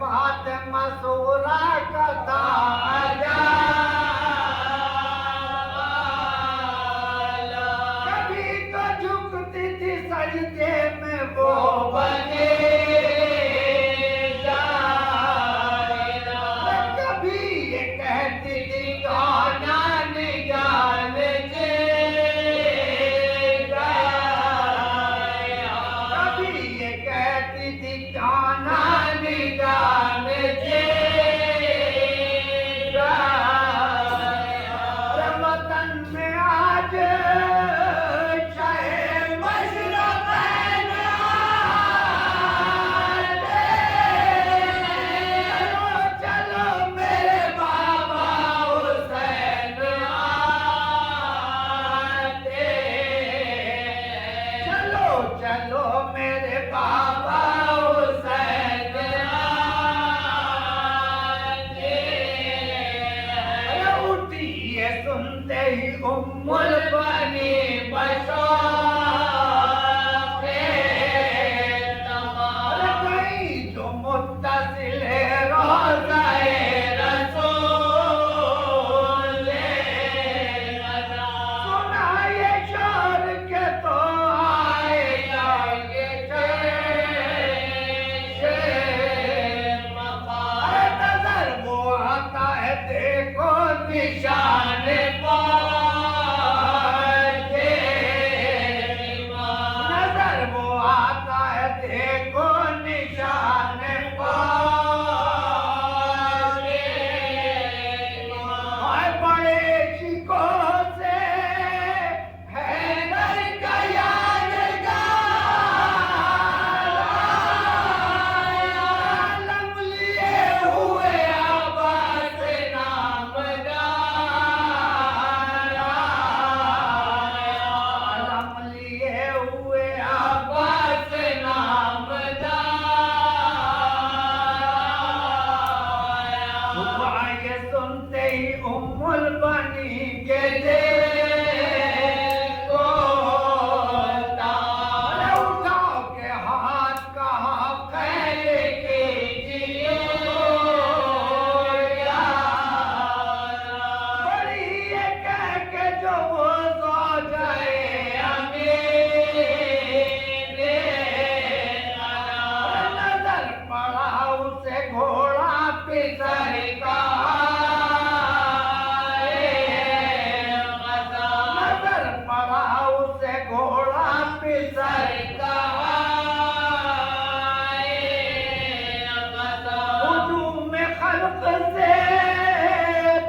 فاطمہ سورہ کا تاج سنتے ہی البنی بشوق تمام کہیں جو متصل روضہ رسول سنا یہ شعر کے تو آئے جائے نظر وہ آتا ہے دیکھو نشان پاک نظر وہ آتا ہے دیکھو نشان پاک بڑے چکوں سے حیدر کا یادگار علم لیے ہوئے عباس نامدار علم لیے ہوئے عباس نامدار ہوا یہ سنتے ہی البنی کے دیکھو تارے اٹھاؤ کے ہاتھ کہا خیر کیجئے بڑی یہ کہہ کے جو وہ زوجہ امیر نظر پڑا اسے گھوڑا پسر کا نظر پڑا اسے گھوڑا پسر کا ہجوم خلق سے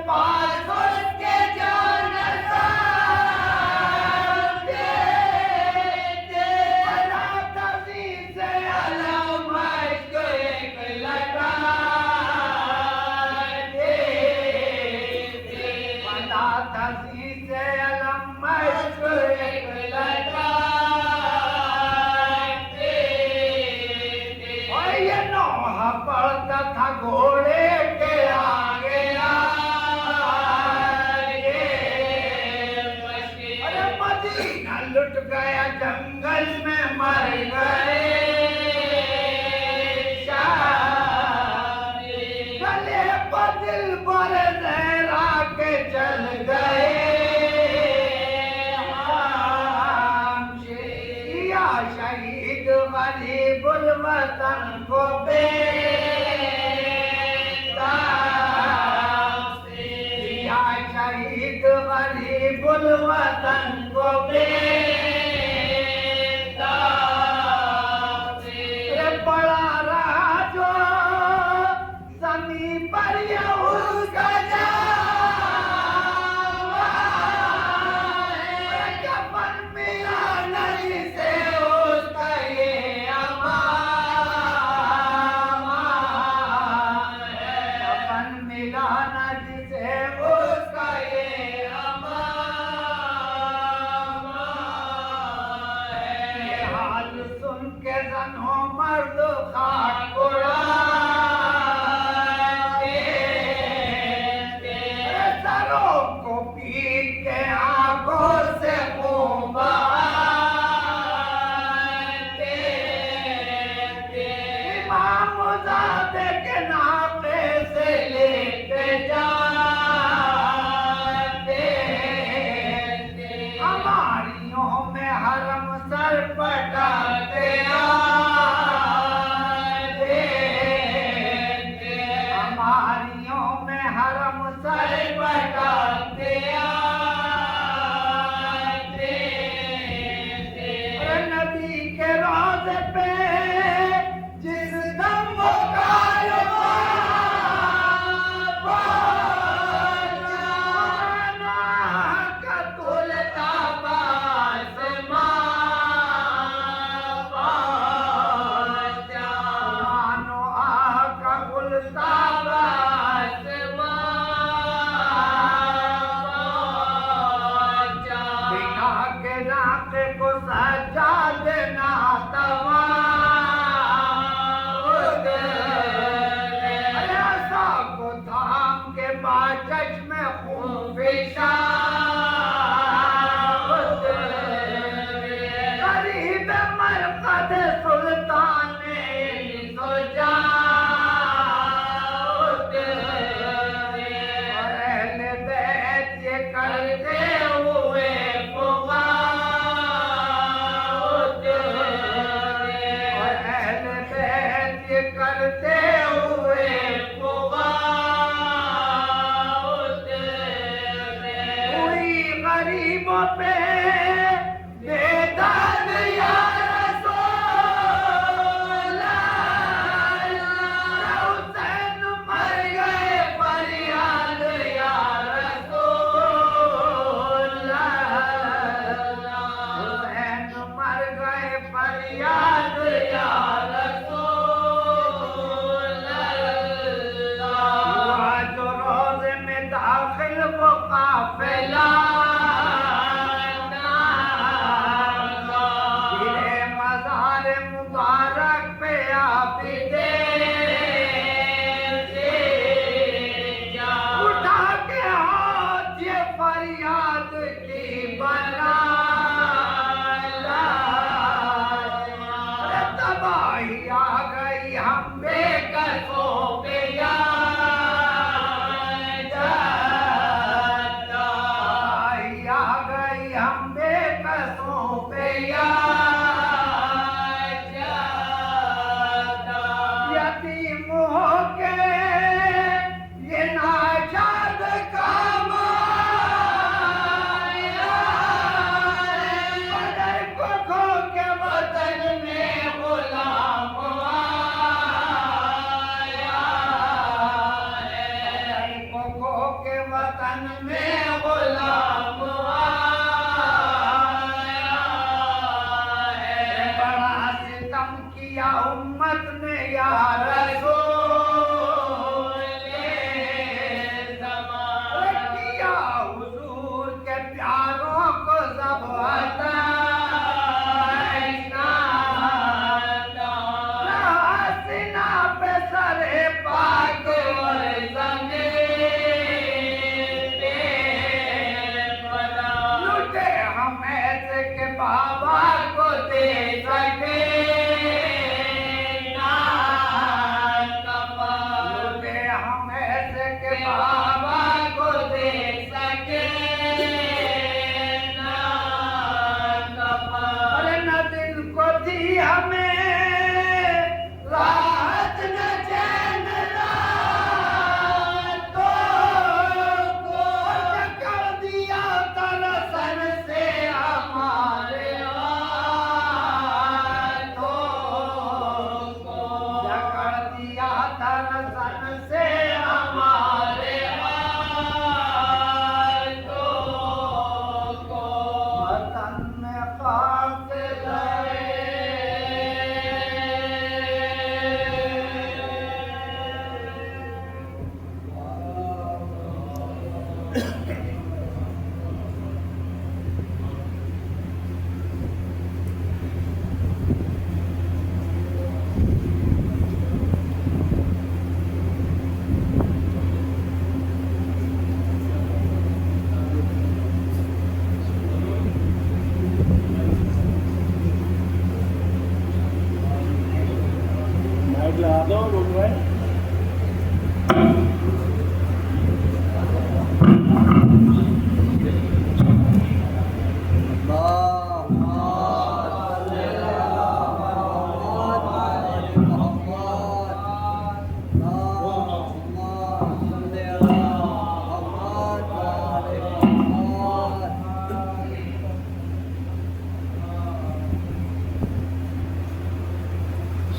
پاس اس کے جانسار بنا تزی سے علم عشق ایک لٹار بنا تزی سے علم عشق ایک لٹار اور یہ نوح پڑتا تھا گھوڑے کے آگے ارے مدینہ لٹ گیا جنگل میں مر گئے گلے بدل پر زہرا کے چل گئے یا شہید غریب الوطن کو یا شہید غریب الوطن کو پڑا رہا جو زمین پر یہ اس کا جام کفن ملا نہیں سے اس کا یہ امان کفن ملا نہیں سے اس کا یہ امان یہ حال سن کے زنوں مرد خاک اڑاتے سروں کو پیٹ کے آنکھوں سے خون بہاتے امام زادے کے ناقے سے لیتے جاتے ہماریوں میں حرم سر پٹاتے ہماریوں میں حرم سر پٹاتے نبی کے روضے پہ جس دم وہ کا کھلتا مانو کا کھلتا بنا کے ناقے کو سجا دینا ایسا کو تھام کے باچچ میں خون پیشا کرتے ہوئے فغاوت اور اہل بیت یہ کرتے ہوئے فغاوت ہوئی غریبوں پہ بیداد یا رسول اللہ حسین مر گئے فریاد یا رسول اللہ حسین مر گئے فریاد یا رسول اللہ جو روزے میں داخل وہ قافلہ امت نے یا رسول زمان کیا حضور کے پیاروں کو سب سینہ پہ سر پاک اور زمین لٹے ہم ایسے کہ بابا کو دے سکے بابا کو دے سکے نہ دل کو دی ہمیں راحت نہ چین راتوں کو کر دیا ترسن سے ہمارے ہاتھوں کو کر دیا ترسن سے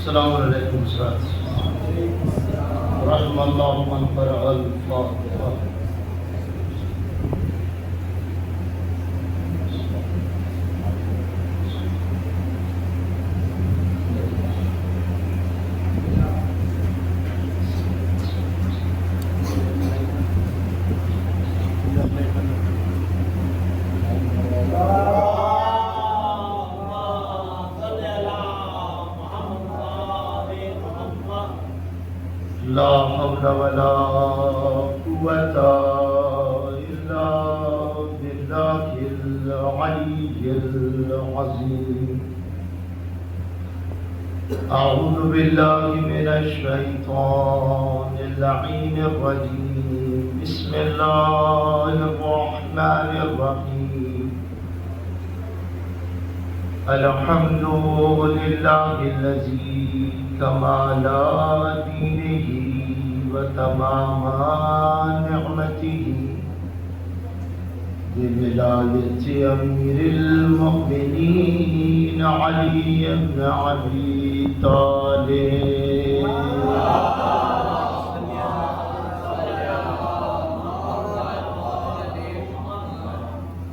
السلام علیکم ساتھ رحم اللہ من قرأ الفاتحہ لا حول ولا قوة إلا بالله العلي العظيم. أعوذ بالله من الشيطان اللعين الرجيم. بسم الله الرحمن الرحمن الرحيم الحمد لله الذي كمال دينه وتمام نعمته بولاية أمير المؤمنين علي بن أبي طالب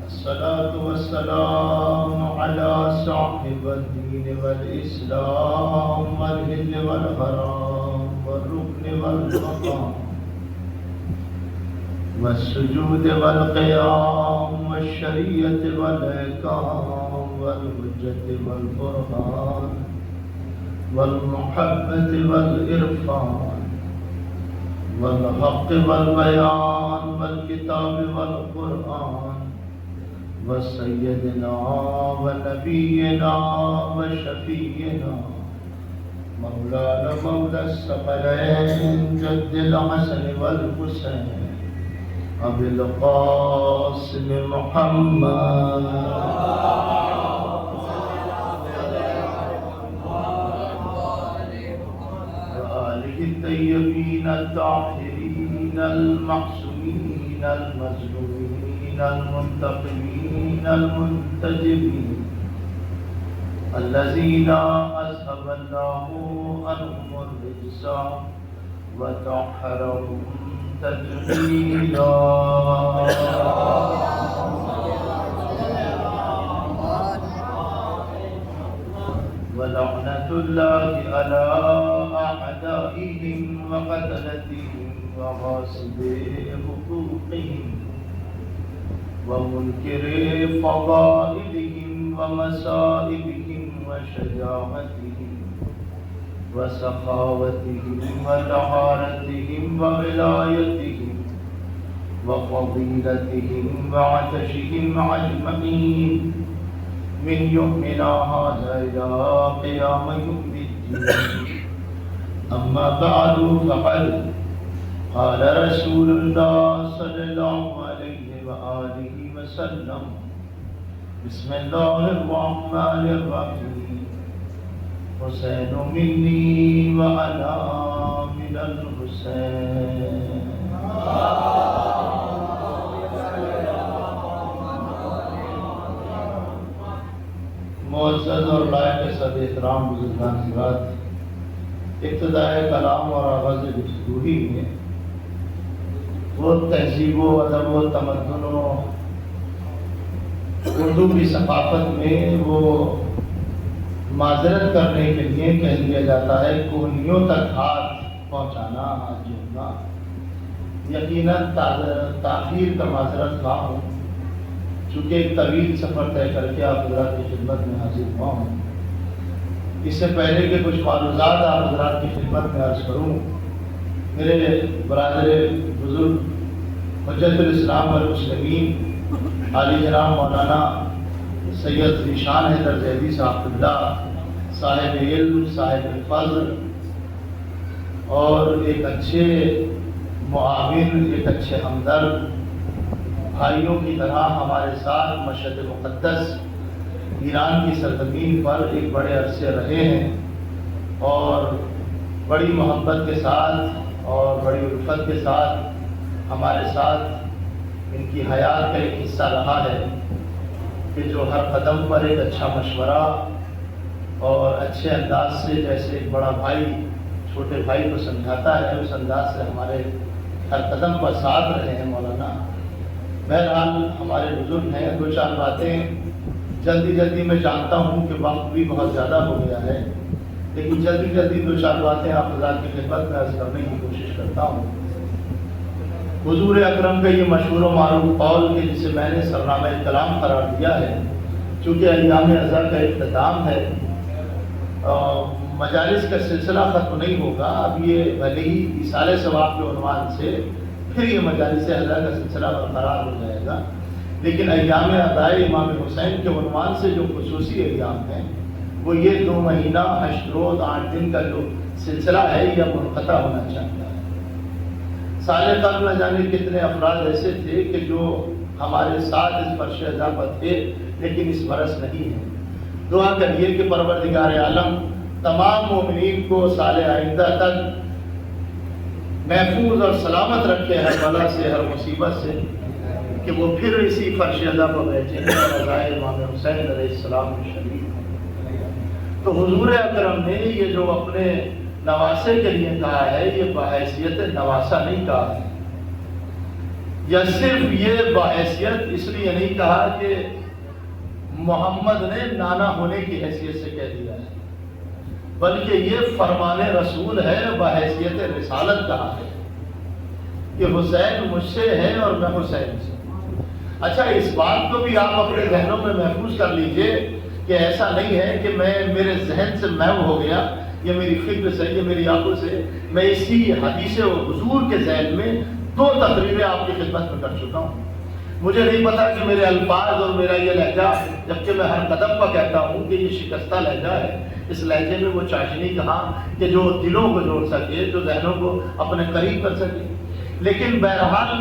الصلاة والسلام على صاحب الدين والإسلام والهل والحرام والركن والمقام والسجود والقيام والشريعة والإحكام والحجة والبرهان والمحبة والإرفان والحق والبيان والكتاب والقرآن وسيدنا ونبينا وشفينا مولانا مولى الثقلين جد الحسن والحسين أبي القاسم محمد وآله الطيبين الطاهرين المعصومين المظلومين المنتقمين المنتجبين الذين أذهب الله عنهم الرجس وطهرهم تطهيرا ولعنة الله على أعدائهم وقتلتهم وغاصبي حقوقهم ومنكر فضائلهم ومصائبهم وشجاعتهم وسخاوتهم وطهارتهم وولايتهم وفضيلتهم وعطشهم أجمعين من يومنا هذا إلى قيام يوم الدين. أما بعد فقد قال رسول الله صلى الله عليه وآله وسلم بسم الله الرحمن الرحيم حسين مني وأنا من الحسين. معزز اور لائق صد احترام بزرگان حضرات، ابتدائے کلام اور آغاز گفتگو ہی میں وہ تہذیب و ادب و تمدن و اردو کی ثقافت میں وہ معذرت کرنے کے لیے کہہ دیا جاتا ہے کوہنیوں تک ہاتھ پہنچانا، ہاتھ جوڑنا. یقیناً تاخیر کا معذرت خواہ ہوں، چونکہ ایک طویل سفر طے کر کے آپ حضرات کی خدمت میں حاضر ہوا ہوں. اس سے پہلے کہ کچھ معلومات آپ حضرات کی خدمت میں عرض کروں، میرے برادر بزرگ حجت الاسلام والمسلمین عالی جناب مولانا سید ذیشان حیدر زیدی صاحب اللہ صاحب علم، صاحب فضل اور ایک اچھے معاون، ایک اچھے ہمدرد بھائیوں کی طرح ہمارے ساتھ مشہد مقدس ایران کی سرزمین پر ایک بڑے عرصے رہے ہیں اور بڑی محبت کے ساتھ اور بڑی الفت کے ساتھ ہمارے ساتھ ان کی حیات کا ایک حصہ رہا ہے کہ جو ہر قدم پر ایک اچھا مشورہ اور اچھے انداز سے، جیسے ایک بڑا بھائی چھوٹے بھائی کو سمجھاتا ہے، اس انداز سے ہمارے ہر قدم پر ساتھ رہے ہیں مولانا. بہرحال ہمارے بزرگ ہیں، دو چار باتیں جلدی میں جانتا ہوں کہ وقت بھی بہت زیادہ ہو گیا ہے، لیکن جلدی دو چار باتیں آپ حضرات کی خدمت میں عرض کرنے کی کوشش کرتا ہوں. حضور اکرم کا یہ مشہور و معروف قول کہ جسے میں نے سرنامہ کلام قرار دیا ہے، چونکہ ایام ازاں کا اختتام ہے، مجالس کا سلسلہ ختم نہیں ہوگا. اب یہ بھلے ہی ایصال ثواب کے عنوان سے پھر یہ مجالس ازاں کا سلسلہ برقرار ہو جائے گا، لیکن ایام ادائے امام حسین کے عنوان سے جو خصوصی ایام ہیں وہ یہ 2 مہینہ 8 روز 8 دن کا جو سلسلہ ہے یہ منقطع ہونا چاہتا ہے. سال قبل نہ جانے کتنے افراد ایسے تھے کہ جو ہمارے ساتھ اس فرش اضافہ تھے لیکن اس برس نہیں ہیں. دعا کریے کہ پروردگار عالم تمام مومنین کو سال آئندہ تک محفوظ اور سلامت رکھے ہر بلا سے، ہر مصیبت سے، کہ وہ پھر اسی فرش اضافہ پر بیٹھیں گے اور رضائے امام حسین علیہ السلام شریف. تو حضور اکرم نے یہ جو اپنے نواسے کے لیے کہا ہے، یہ بحیثیت نواسہ نہیں کہا ہے، یا صرف یہ بحیثیت اس لیے نہیں کہا کہ محمد نے نانا ہونے کی حیثیت سے کہہ دیا ہے، بلکہ یہ فرمان رسول ہے، بحیثیت رسالت کہا ہے کہ حسین مجھ سے ہے اور میں حسین سے. اچھا، اس بات کو بھی آپ اپنے ذہنوں میں محفوظ کر لیجئے کہ ایسا نہیں ہے کہ میرے ذہن سے محو ہو گیا، یہ میری فکر سے، یہ میری آنکھوں سے، میں اسی حدیث و حضور کے ذہن میں 2 تقریریں آپ کی خدمت میں کر چکا ہوں. مجھے نہیں پتا کہ میرے الفاظ اور میرا یہ لہجہ، جبکہ میں ہر قدم پر کہتا ہوں کہ یہ شکستہ لہجہ ہے، اس لہجے میں وہ چاشنی کہاں کہ جو دلوں کو جوڑ سکے، جو ذہنوں کو اپنے قریب کر سکے. لیکن بہرحال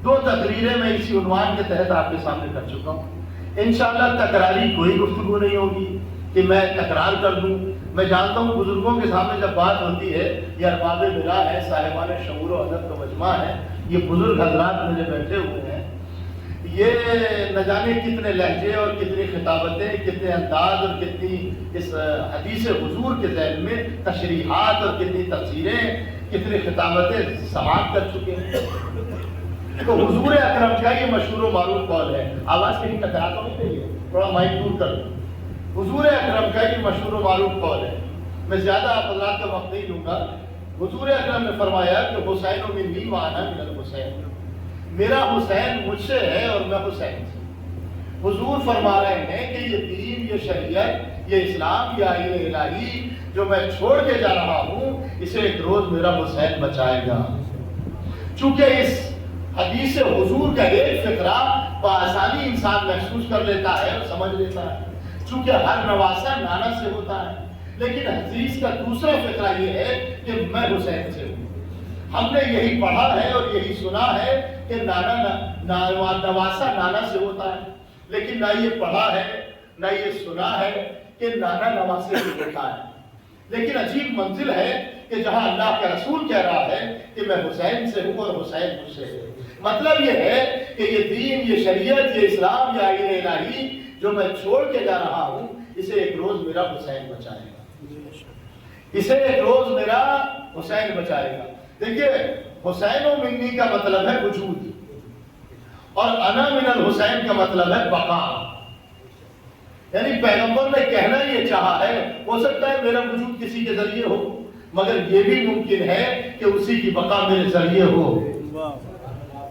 2 تقریریں میں اسی عنوان کے تحت آپ کے سامنے کر چکا ہوں. انشاءاللہ تکراری کوئی گفتگو نہیں ہوگی کہ میں تکرار کر دوں. میں جانتا ہوں بزرگوں کے سامنے جب بات ہوتی ہے، یہ ارباب ملا ہے، صاحبان شعور و ادب کا مجمع ہے، یہ بزرگ حضرات میرے بیٹھے ہوئے ہیں، یہ نہ جانے کتنے لہجے اور کتنی خطابتیں، کتنے انداز اور کتنی اس حدیث حضور کے ذہن میں تشریحات اور کتنی تفسیریں، کتنی خطابتیں سماعت کر چکے ہیں. تو حضور اکرم کا یہ مشہور و معروف قول ہے. آواز کہیں ٹکرا تو نہیں رہی ہے، تھوڑا مائک دور کر دوں. حضور اکرم کا یہ مشہور و معروف قول ہے. میں زیادہ آپ حضرات کا وقت نہیں لوں گا. حضور اکرم نے فرمایا کہ حسین منی وانا من الحسین، میرا حسین مجھ سے ہے اور میں حسین سے. حضور فرما رہے ہیں کہ یہ دین، یہ شریعت، یہ اسلام، یہ آئین الہی جو میں چھوڑ کے جا رہا ہوں، اسے ایک روز میرا حسین بچائے گا. چونکہ اس حدیث حضور کا ایک فقرہ بآسانی انسان محسوس کر لیتا ہے اور سمجھ لیتا ہے، چونکہ ہر نواسہ نانا سے ہوتا ہے. لیکن حدیث کا دوسرا فقرہ یہ ہے کہ میں حسین سے ہوں. ہم نے یہی پڑھا ہے اور یہی سنا ہے کہ نواسہ نانا سے ہوتا ہے، لیکن نہ یہ پڑھا ہے نہ یہ سنا ہے کہ نانا نواسے سے ہوتا ہے. لیکن عجیب منزل ہے کہ جہاں اللہ کا رسول کہہ رہا ہے کہ میں حسین سے ہوں اور حسین مجھ سے ہے. مطلب یہ ہے کہ یہ دین، یہ شریعت، یہ اسلام، یہ آئین الہی جو میں چھوڑ کے جا رہا ہوں، اسے ایک روز میرا حسین بچائے گا، اسے ایک روز میرا حسین بچائے گا. دیکھیے، حسین و منی کا مطلب ہے وجود، اور انا من الحسین کا مطلب ہے بقا. یعنی پیغمبر نے کہنا یہ چاہا ہے، ہو سکتا ہے میرا وجود کسی کے ذریعے ہو، مگر یہ بھی ممکن ہے کہ اسی کی بقا میرے ذریعے ہو.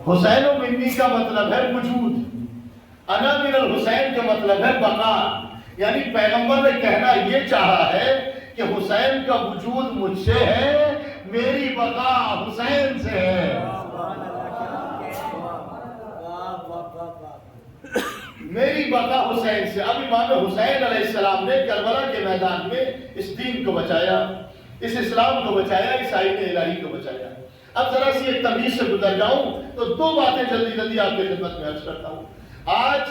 حسین و منی کا مطلب ہے وجود، انا من الحسین کا مطلب ہے بقا. یعنی پیغمبر نے کہنا یہ چاہا ہے کہ حسین کا وجود مجھ سے ہے، میری بقا حسین سے ہے. میری بقا حسین سے. اب امام حسین علیہ السلام نے کربلا کے میدان میں اس دین کو بچایا، اس اسلام کو بچایا، اس آئین الہی کو بچایا. اب ذرا سی ایک تمیز سے گزر جاؤں تو 2 باتیں جلدی جلدی آپ کی خدمت میں عرض کرتا ہوں. آج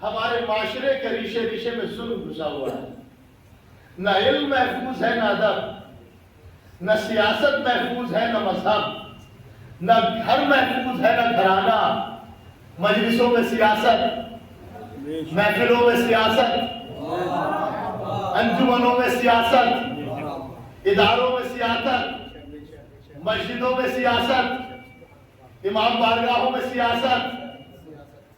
ہمارے معاشرے کے ریشے میں ظلم گھسا ہوا ہے. نہ علم محفوظ ہے، نہ ادب، نہ سیاست محفوظ ہے، نہ مذہب، نہ گھر محفوظ ہے، نہ گھرانہ. مجلسوں میں سیاست، محفلوں میں سیاست، انجمنوں میں سیاست، اداروں میں سیاست، مسجدوں میں سیاست، امام بارگاہوں میں سیاست،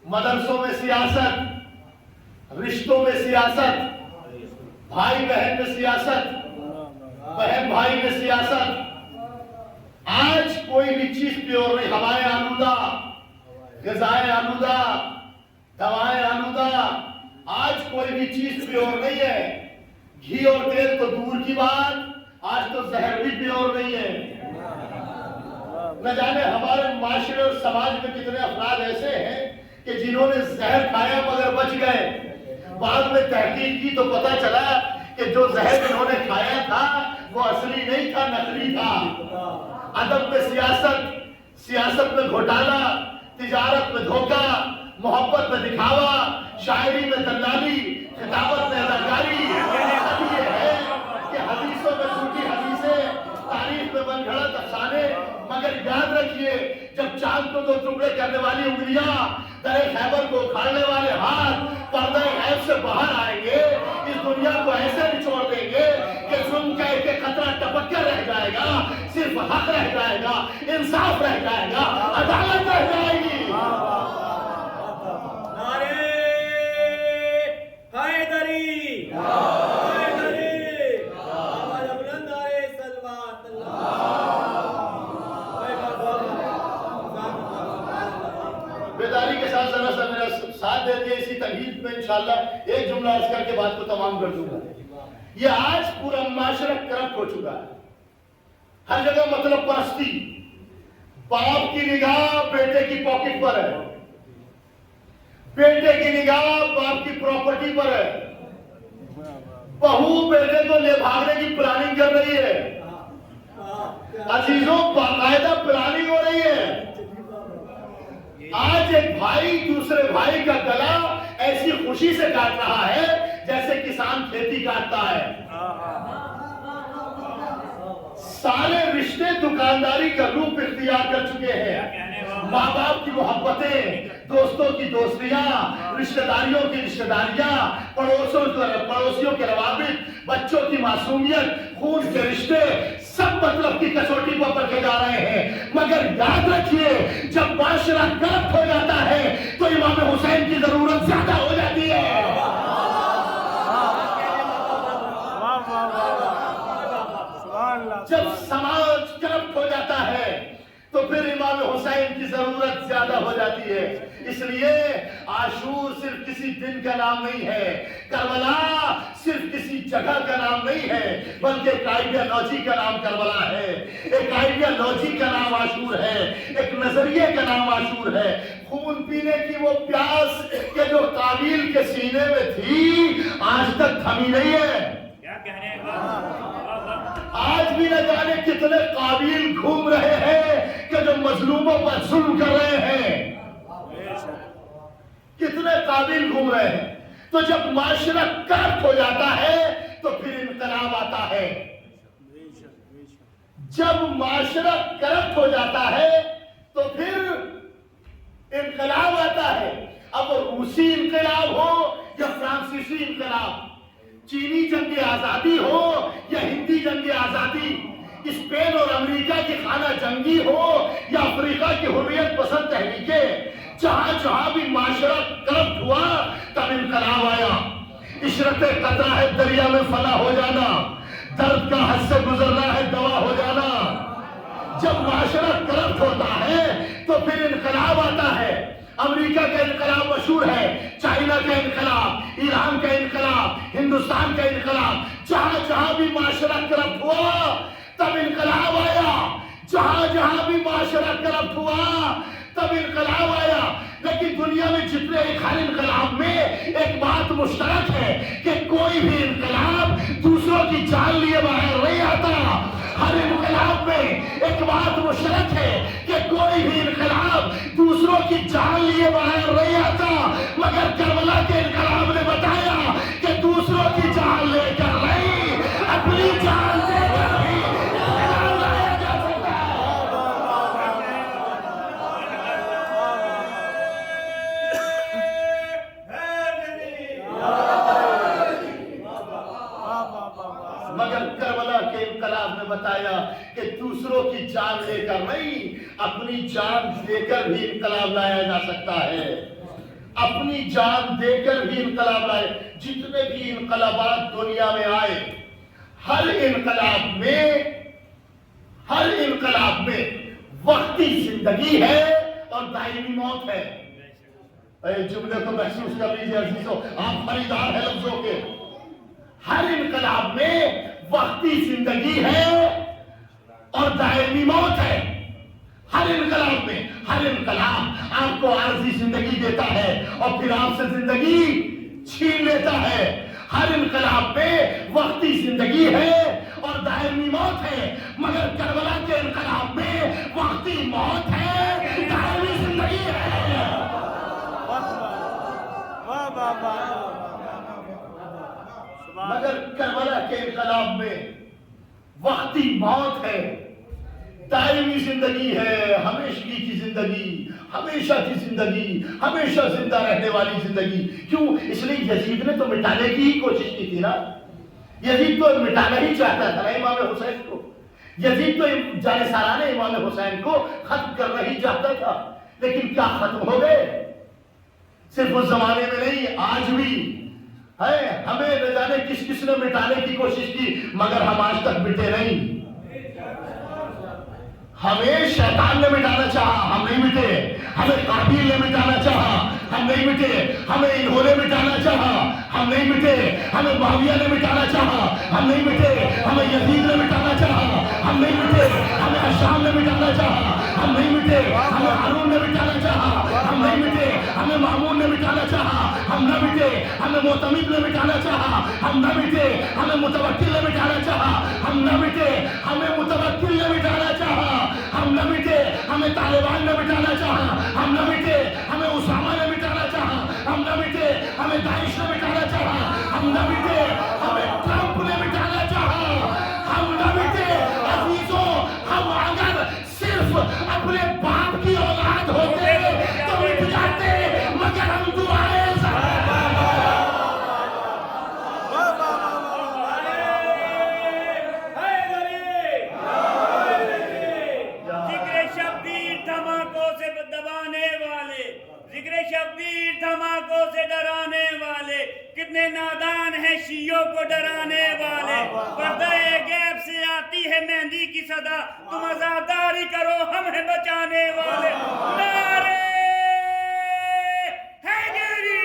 مدرسوں میں سیاست، رشتوں میں سیاست، بھائی بہن میں سیاست، بہن بھائی میں سیاست. آج کوئی بھی چیز پیور نہیں. ہوائیں آلودہ، غذائیں آلودہ، دوائیں آلودہ. آج کوئی بھی چیز پیور نہیں ہے. گھی اور تیل تو دور کی بات، آج تو زہر بھی پیور نہیں ہے. نہ جانے ہمارے معاشرے اور سماج میں کتنے افراد ایسے ہیں کہ جنہوں نے زہر کھایا مگر بچ گئے. بعد میں تحقیق کی تو پتہ چلا کہ جو زہر انہوں نے کھایا تھا وہ اصلی نہیں تھا، نقلی تھا. ادب میں سیاست، سیاست میں گھوٹالا، تجارت میں دھوکہ، محبت میں دکھاوا، شاعری میں دلالی، خطابت میں اداکاری۔ اب یہ ہے کہ حدیثوں میں جھوٹی حدیثیں، تاریخ میں من گھڑت افسانے، مگر یاد رکھیے جب چاند کو دو ٹکڑے کرنے والی انگلیاں، در خیبر کو اکھاڑنے والے ہاتھ پردہ غیب سے باہر آئیں گے، اس دنیا کو ایسے نچوڑ دیں گے کہ ظلم کا ایک ایک قطرہ ٹپک کر رہ جائے گا، صرف حق رہ جائے گا، انصاف رہ جائے گا، عدالت رہ جائے گی۔ نعرے حیدری، حیدری، آواز بلند، نعرے صلوات بیداری کے ساتھ ذرا سا میرا ساتھ دے دیا اسی تمہید میں انشاءاللہ ایک جملہ عرض کر کے بات کو تمام کر دوں گا۔ یہ آج پورا معاشرہ کرپٹ ہو چکا ہے، ہر جگہ مطلب پرستی، باپ کی نگاہ بیٹے کی پاکٹ پر ہے، بیٹے کی نگاہ باپ کی پراپرٹی پر ہے، بہو بیٹے کو لے بھاگنے کی پلاننگ کر رہی ہے، عزیزوں باقاعدہ پلاننگ ہو رہی ہے۔ آج ایک بھائی دوسرے بھائی کا گلا ایسی خوشی سے کاٹ رہا ہے جیسے کسان کھیتی کاٹتا ہے۔ سارے رشتے دکانداری کا روپ اختیار کر چکے ہیں، ماں باپ کی محبتیں، دوستوں کی دوستیاں، رشتہ داریوں کی رشتہ داریاں، پڑوسیوں کے روابط، بچوں کی معصومیت، خون کے رشتے، سب مطلب کی کسوٹی پر پرکھے جا رہے ہیں۔ مگر یاد رکھیے جب معاشرہ کرپٹ ہو جاتا ہے تو امام حسین کی ضرورت زیادہ ہو جاتی ہے۔ جب سماج کرپٹ ہو جاتا ہے تو پھر امام حسین کی ضرورت زیادہ ہو جاتی ہے۔ اس لیے عاشور صرف کسی دن کا نام نہیں ہے، کربلا صرف کسی جگہ کا نام نہیں ہے، بلکہ ایک آئیڈیالوجی کا نام کربلا ہے، ایک آئیڈیالوجی کا نام عاشور ہے، ایک نظریے کا نام عاشور ہے۔ خون پینے کی وہ پیاس کہ جو قابیل کے سینے میں تھی آج تک تھمی نہیں ہے۔ آج بھی نہ جانے کتنے قابیل گھوم رہے ہیں کہ جو مظلوموں پر ظلم کر رہے ہیں، کتنے قابل گھوم رہے ہیں۔ تو جب معاشرہ کرپٹ ہو جاتا ہے تو پھر انقلاب آتا ہے۔ جب معاشرہ کرپٹ ہو جاتا ہے تو پھر انقلاب آتا ہے۔ اب وہ روسی انقلاب ہو یا فرانسیسی انقلاب، چینی جنگ آزادی ہو یا ہندی جنگ آزادی، اسپین اور امریکہ کی خانہ جنگی ہو یا افریقہ کی حریت پسند تحریکیں، جہاں جہاں بھی معاشرہ کرپٹ ہوا تب انقلاب آیا۔ عشرت قطرہ ہے دریا میں فنا ہو جانا، درد کا حد سے گزرنا ہے دوا ہو جانا۔ جب معاشرہ کرپٹ ہوتا ہے تو پھر انقلاب آتا ہے۔ امریکہ کا انقلاب مشہور ہے، چائنا کا انقلاب، ایران کا انقلاب، ہندوستان کا انقلاب، جہاں جہاں بھی معاشرہ کرپٹ ہوا تب انقلاب آیا، جہاں جہاں بھی معاشرہ کرپٹ ہوا تب انقلاب آیا۔ لیکن دنیا میں جتنے ہر انقلاب میں ایک بات مشترک ہے کہ کوئی بھی انقلاب دوسروں کی جان لیے باہر نہیں آتا۔ ہر انقلاب میں ایک بات مشترک ہے کہ کوئی بھی انقلاب دوسروں کی جان لیے باہر نہیں آتا، مگر کربلا کے انقلاب نے بتایا کہ دوسروں کی جان لے کر نہیں، اپنی جان لے کر بھی انقلاب لایا جا سکتا ہے۔ مگر کربلا کے انقلاب نے بتایا کہ دوسروں کی جان لے کر نہیں، اپنی جان دے کر بھی انقلاب لایا جا سکتا ہے۔ اپنی جان دے کر بھی انقلاب لائے۔ جتنے بھی انقلابات دنیا میں آئے، ہر انقلاب میں وقتی زندگی ہے اور دائمی موت ہے۔ جملے کو محسوس کر لیجیے عزیزوں، آپ خریدار ہیں لفظوں کے۔ ہر انقلاب میں وقتی زندگی ہے اور دائمی موت ہے۔ ہر انقلاب میں، ہر انقلاب آپ کو عارضی زندگی دیتا ہے اور پھر آپ سے زندگی چھین لیتا ہے۔ ہر انقلاب میں وقتی زندگی ہے اور دائمی موت ہے، مگر کربلا کے انقلاب میں وقتی موت ہے، دائمی زندگی ہے۔ مگر کربلا کے انقلاب میں وقتی موت ہے، دائمی زندگی ہے، ہمیشگی کی زندگی، ہمیشہ کی زندگی، ہمیشہ زندہ رہنے والی زندگی۔ کیوں؟ اس لیے یزید نے تو مٹانے کی ہی کوشش کی تھی نا، یزید تو مٹانا ہی چاہتا تھا نا امام حسین کو، یزید تو جانسارانہ امام حسین کو ختم کرنا ہی چاہتا تھا، لیکن کیا ختم ہو گئے؟ صرف اس زمانے میں نہیں، آج بھی ہے، ہمیں نہ جانے کس کس نے مٹانے کی کوشش کی، مگر ہم آج تک مٹے نہیں۔ ہمیں شیطان نے مٹانا چاہا، ہم نہیں مٹے، ہمیں قابیل نے مٹانا چاہا، ہم نہیں مٹے، ہمیں انہوں نے مٹانا چاہا، ہم نہیں مٹے، ہمیں معاویہ نے مٹانا چاہا، ہم نہیں مٹے، ہمیں یزید نے مٹانا چاہا، ہم نہیں مٹے، ہمیں ہشام نے مٹانا چاہا، ہم نہیں مٹے، ہمیں ہارون نے مٹانا چاہا، ہم نہیں مٹے، ہمیں مامون نے مٹانا چاہا، ہم نہ مٹے، ہمیں معتمد نے مٹانا چاہا، ہم نہ مٹے، ہمیں متوکل نے مٹانا چاہا، ہم نہ مٹے، ہمیں متوکل نے مٹانا چاہا، ہم نہ مٹے، ہمیں طالبان نے مٹانا چاہا، ہم نہ مٹے، ہمیں اسامہ نے مٹانا چاہا، ہم نہ مٹے، ہمیں داعش نے مٹانا چاہا، ہم نہ مٹے، ہمیں ٹرمپ نے مٹانا چاہا، ہم نہ مٹے۔ عزیزوں، ہم اگر صرف اپنے باپ کی اولاد ہوتے تو مٹ جاتے، مگر ہم دعائیں شبیر دھماکوں سے ڈرانے والے، کتنے نادان ہیں شیعوں کو ڈرانے والے، پردہ غیب سے آتی ہے مہندی کی صدا، تم عزاداری کرو ہم ہیں بچانے والے، نعرے حیدری۔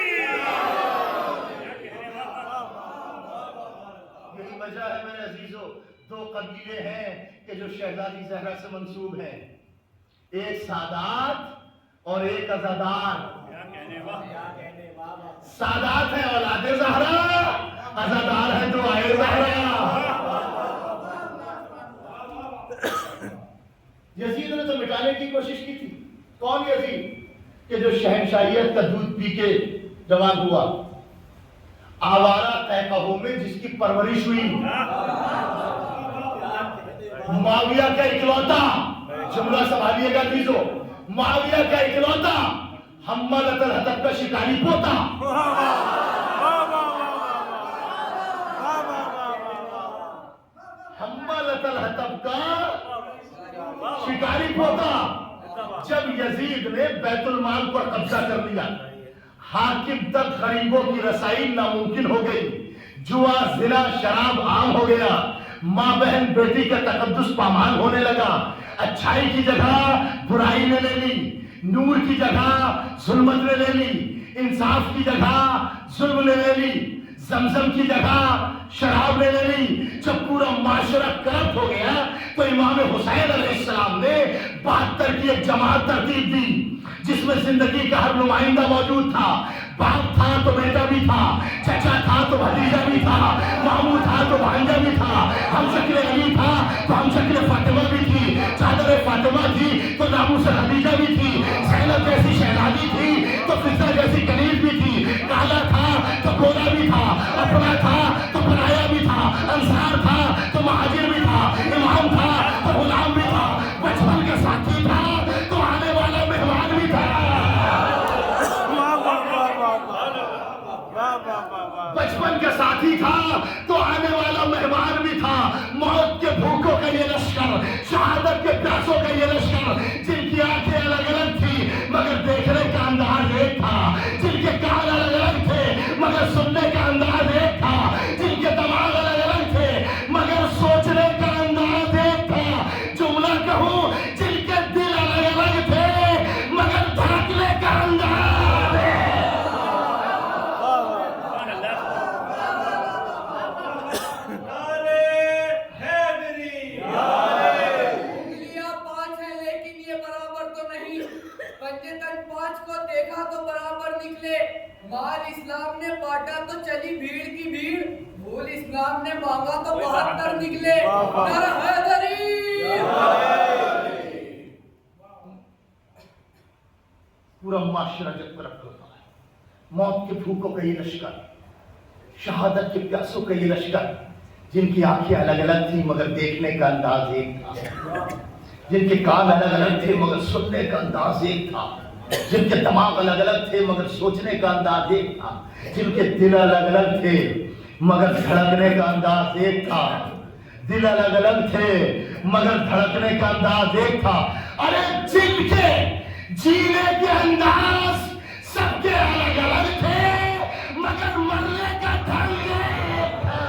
یہی وجہ ہے میرے عزیزو، دو قبیلے ہیں کہ جو شہزادی زہرا سے منسوب ہیں، ایک سادات اور ایک عزادار۔ سادات ہے اولاد زہرا، عزادار ہے دعائے زہرا۔ یزید نے تو مٹانے کی کوشش کی تھی۔ کون یزید؟ کہ جو شہنشاہیت کا دودھ پی کے جوان ہوا، آوارہ قہقہوں میں جس کی پرورش ہوئی، معاویہ کا اکلوتا، جملہ سنبھالیے گا عزیزو، معاویہ کا اکلوتا حمالۃ الحطب کا شکاری پوتا، حمالۃ الحطب کا شکاری پوتا۔ جب یزید نے بیت المال پر قبضہ کر لیا، حاکم تک غریبوں کی رسائی ناممکن ہو گئی، جوا زنا شراب عام ہو گیا، ماں بہن بیٹی کا تقدس پامال ہونے لگا، اچھائی کی جگہ برائی نے لے لی، نور کی جگہ ظلمت نے لے لی، انصاف کی جگہ ظلم نے لے لی، زمزم کی جگہ شراب نے لے لی۔ جب پورا معاشرہ کرپٹ ہو گیا تو امام حسین علیہ السلام نے 72 کی ایک جماعت ترتیب دی جس میں زندگی کا ہر نمائندہ موجود تھا، باپ تھا تو بیٹا بھی تھا، چچا تھا تو بھتیجا بھی تھا، ماموں تھا تو بھانجا بھی تھا، ہم شکل علی تھا تو ہم شکل فاطمہ بھی تھی، چادر فاطمہ تھی تو ناموس خدیجہ بھی تھی، زینب جیسی شہزادی تھی تو فضہ جیسی کنیز بھی تھی، کالا تھا تو گورا بھی تھا، اپنا تھا تو پرایا بھی تھا، انصار تھا تو مہاجر بھی تھا، امام تھا تو غلام بھی تھا، بچپن کا ساتھی تھا تو آنے والا مہمان بھی تھا، بچپن کا ساتھی تھا تو آنے والا مہمان بھی تھا، موت کے بھوکوں کا یہ لشکر، شہادت کے پیاسوں کا یہ لشکر، جن کی آنکھیں الگ الگ تھی مگر دیکھنے کا انداز ایک تھا، جن کے کان الگ الگ تھے مگر سننے کا انداز ایک تھا، جن کے دماغ الگ الگ تھے مگر سوچنے کا انداز ایک تھا، جملہ کہوں جن کے دل الگ الگ تھے مگر دھڑکنے کا انداز ایک۔ مال اسلام نے بانٹا تو چلی بھیڑ کی بھیڑ، پھول اسلام نے مانگا تو 72 نکلے۔ نعرہ حیدری! پورا معاشرہ جب طرف ہوتا ہے، موت کے بھوکوں کا یہ لشکر، شہادت کے پیاسوں کا یہ لشکر، جن کی آنکھیں الگ الگ تھیں مگر دیکھنے کا انداز ایک تھا، جن کے کان الگ الگ تھے مگر سننے کا انداز ایک تھا، جن کے دماغ الگ الگ تھے مگر سوچنے کا انداز ایک تھا، جن کے دل الگ الگ تھے مگر دھڑکنے کا انداز ایک تھا، دل الگ الگ تھے مگر دھڑکنے کا انداز ایک تھا۔ ارے جن کے جینے کے انداز سب کے الگ الگ تھے مگر مرنے کا ڈھنگ ایک تھا۔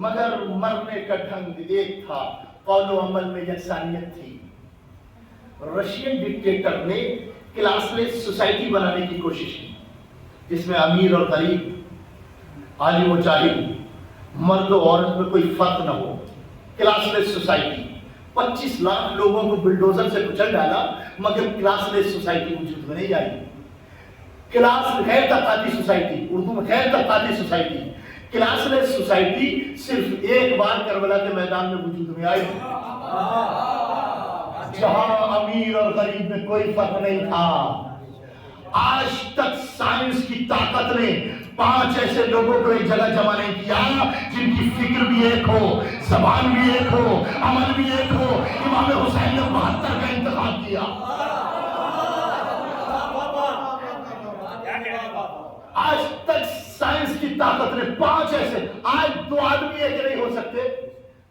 مگر مرنے کا ڈھنگ ایک تھا، قول و عمل میں یکسانیت تھی۔ رشین ڈکٹیٹر نے کلاس لیس سوسائٹی بنانے کی کوشش کی، جس میں امیر اور غریب، عالم و جاہل، مرد و عورت میں کوئی فرق نہ ہو۔ کلاس لیس سوسائٹی، 25 لاکھ لوگوں کو بلڈوزر سے کچل ڈالا مگر کلاس لیس سوسائٹی وجود میں نہیں آئی۔ کلاس غیر طبقاتی سوسائٹی، اردو میں غیر طبقاتی سوسائٹی، کلاس لیس سوسائٹی صرف ایک بار کربلا کے میدان میں وجود میں آئی، جہاں امیر اور غریب میں کوئی فرق نہیں تھا۔ آج تک سائنس کی طاقت نے 5 ایسے لوگوں کو ایک جگہ جمع نہیں کیا جن کی فکر بھی ایک ہو، زبان بھی ایک ہو، عمل بھی ایک ہو۔ امام حسین نے 72 کا انتخاب کیا۔ آج تک سائنس کی طاقت نے 5 ایسے، آج 2 آدمی ایک نہیں ہو سکتے،